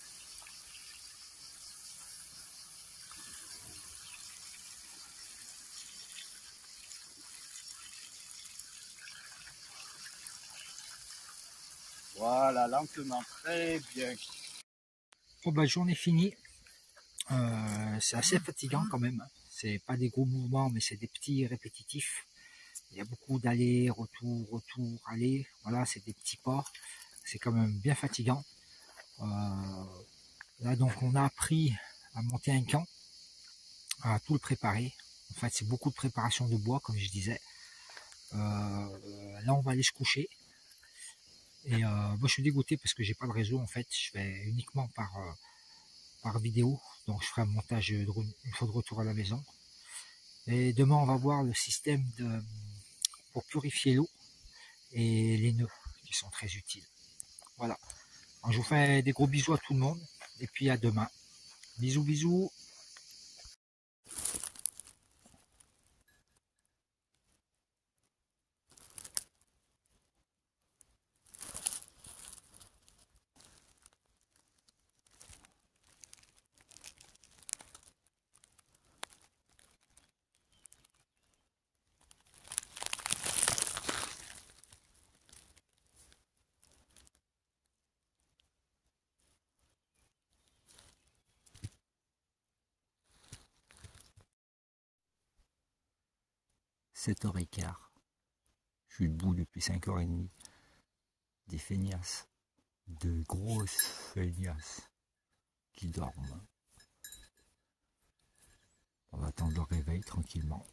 Voilà, lentement. Très bien. Bon bah journée finie. C'est assez fatigant quand même. C'est pas des gros mouvements, mais c'est des petits répétitifs. Il y a beaucoup d'aller, retour, retour, aller. Voilà, c'est des petits pas. C'est quand même bien fatigant. Là donc on a appris à monter un camp, à tout le préparer. En fait c'est beaucoup de préparation de bois comme je disais. Là on va aller se coucher. Et moi je suis dégoûté parce que j'ai pas de réseau en fait. Je fais uniquement par vidéo. Donc je ferai un montage une fois de retour à la maison. Et demain on va voir le système pour purifier l'eau et les nœuds qui sont très utiles. Voilà. Alors, je vous fais des gros bisous à tout le monde et puis à demain. Bisous bisous. « 7h15. Je suis debout depuis 5h30. Des feignasses. De grosses feignasses qui dorment. On va attendre le réveil tranquillement.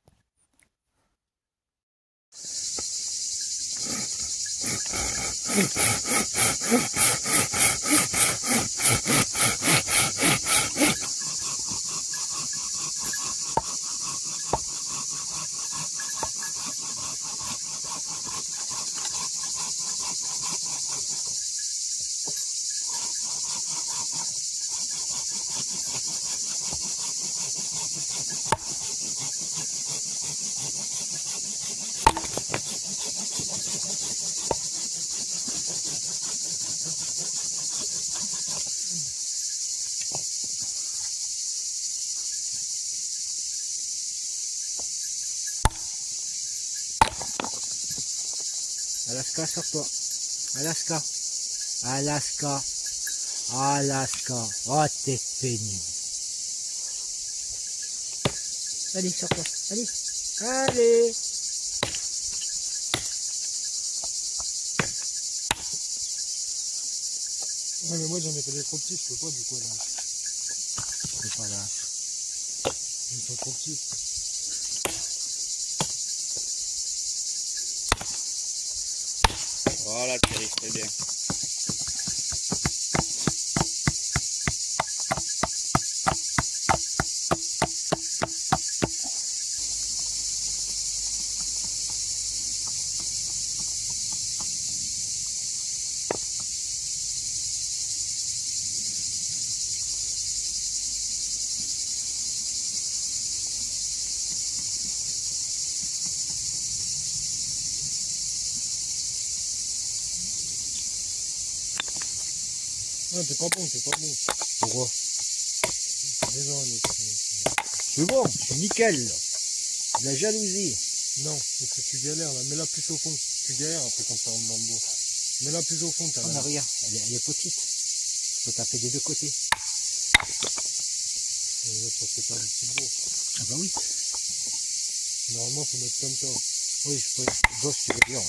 Alaska, sors-toi. Alaska. Alaska. Alaska. Oh, t'es pénible. Allez, sors-toi. Allez. Allez. Ouais, mais moi j'en ai fait des trop petits, je peux pas du coup là. C'est pas là. Ils sont trop petits. Voilà Thierry, très bien. Non, t'es pas bon, t'es pas bon. Pourquoi? Les gens, C'est bon, c'est nickel. Là. La jalousie. non, parce que tu galères là. Mets-la plus au fond. Tu galères après quand tu rentres dans le bois. Mets-la plus au fond, t'as On la... a rien, elle est petite. Je peux taper des deux côtés. Ça fait pas un petit bois. Ah bah oui. Normalement, faut mettre comme ça. Oui, je peux. Gosse, tu veux bien.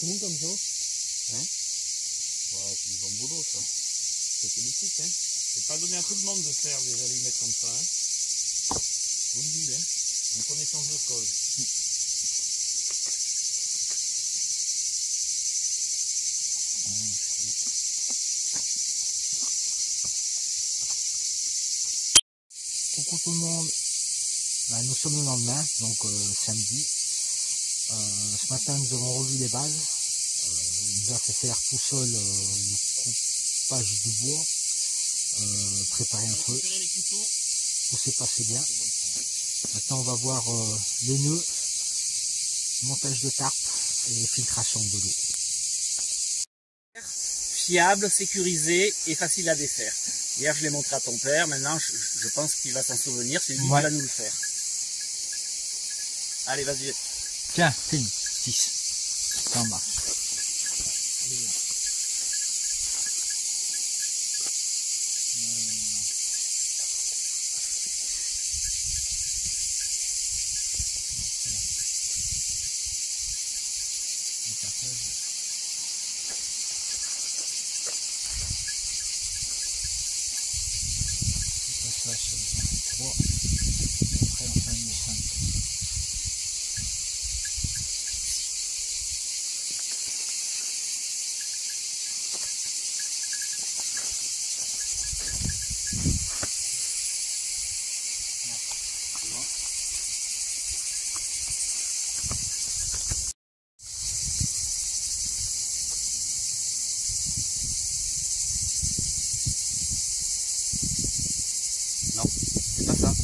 C'est bon comme ça? Hein? Ouais, c'est du bon boulot ça. Je te félicite, hein. C'est pas donné à tout le monde de faire des allumettes comme ça, hein. Je vous le dis, hein. Une connaissance de cause. Coucou tout le monde. Ben, nous sommes le lendemain, donc samedi. Ce matin, nous avons revu les bases. Il nous a fait faire tout seul le coupage du bois, préparer un feu. Récupérer les couteaux. Tout s'est passé bien. Maintenant, on va voir les nœuds, montage de tarpe et filtration de l'eau. Fiable, sécurisé et facile à défaire. Hier, je l'ai montré à ton père. Maintenant, je pense qu'il va s'en souvenir. C'est lui qui va nous le faire. Allez, vas-y. Tiens, filme, 6. Ça marche. Ça, c'est 3. Après, on fait le 5. Non, c'est pas ça.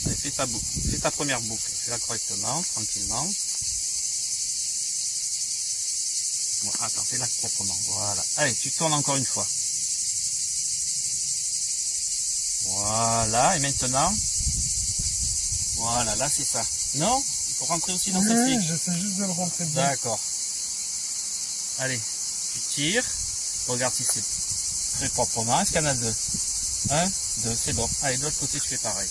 Allez, fais ta boucle. Fais ta première boucle. Fais-la correctement, tranquillement. Bon, attends, fais-la proprement. Voilà. Allez, tu tournes encore une fois. Voilà, et maintenant, voilà, là c'est ça. Non? Il faut rentrer aussi dans celle-ci. Oui, j'essaie juste de le rentrer dedans. D'accord. Allez, tu tires. Regarde si c'est très proprement. Est-ce qu'il y en a deux? 1, 2, c'est bon. Allez, de l'autre côté, tu fais pareil.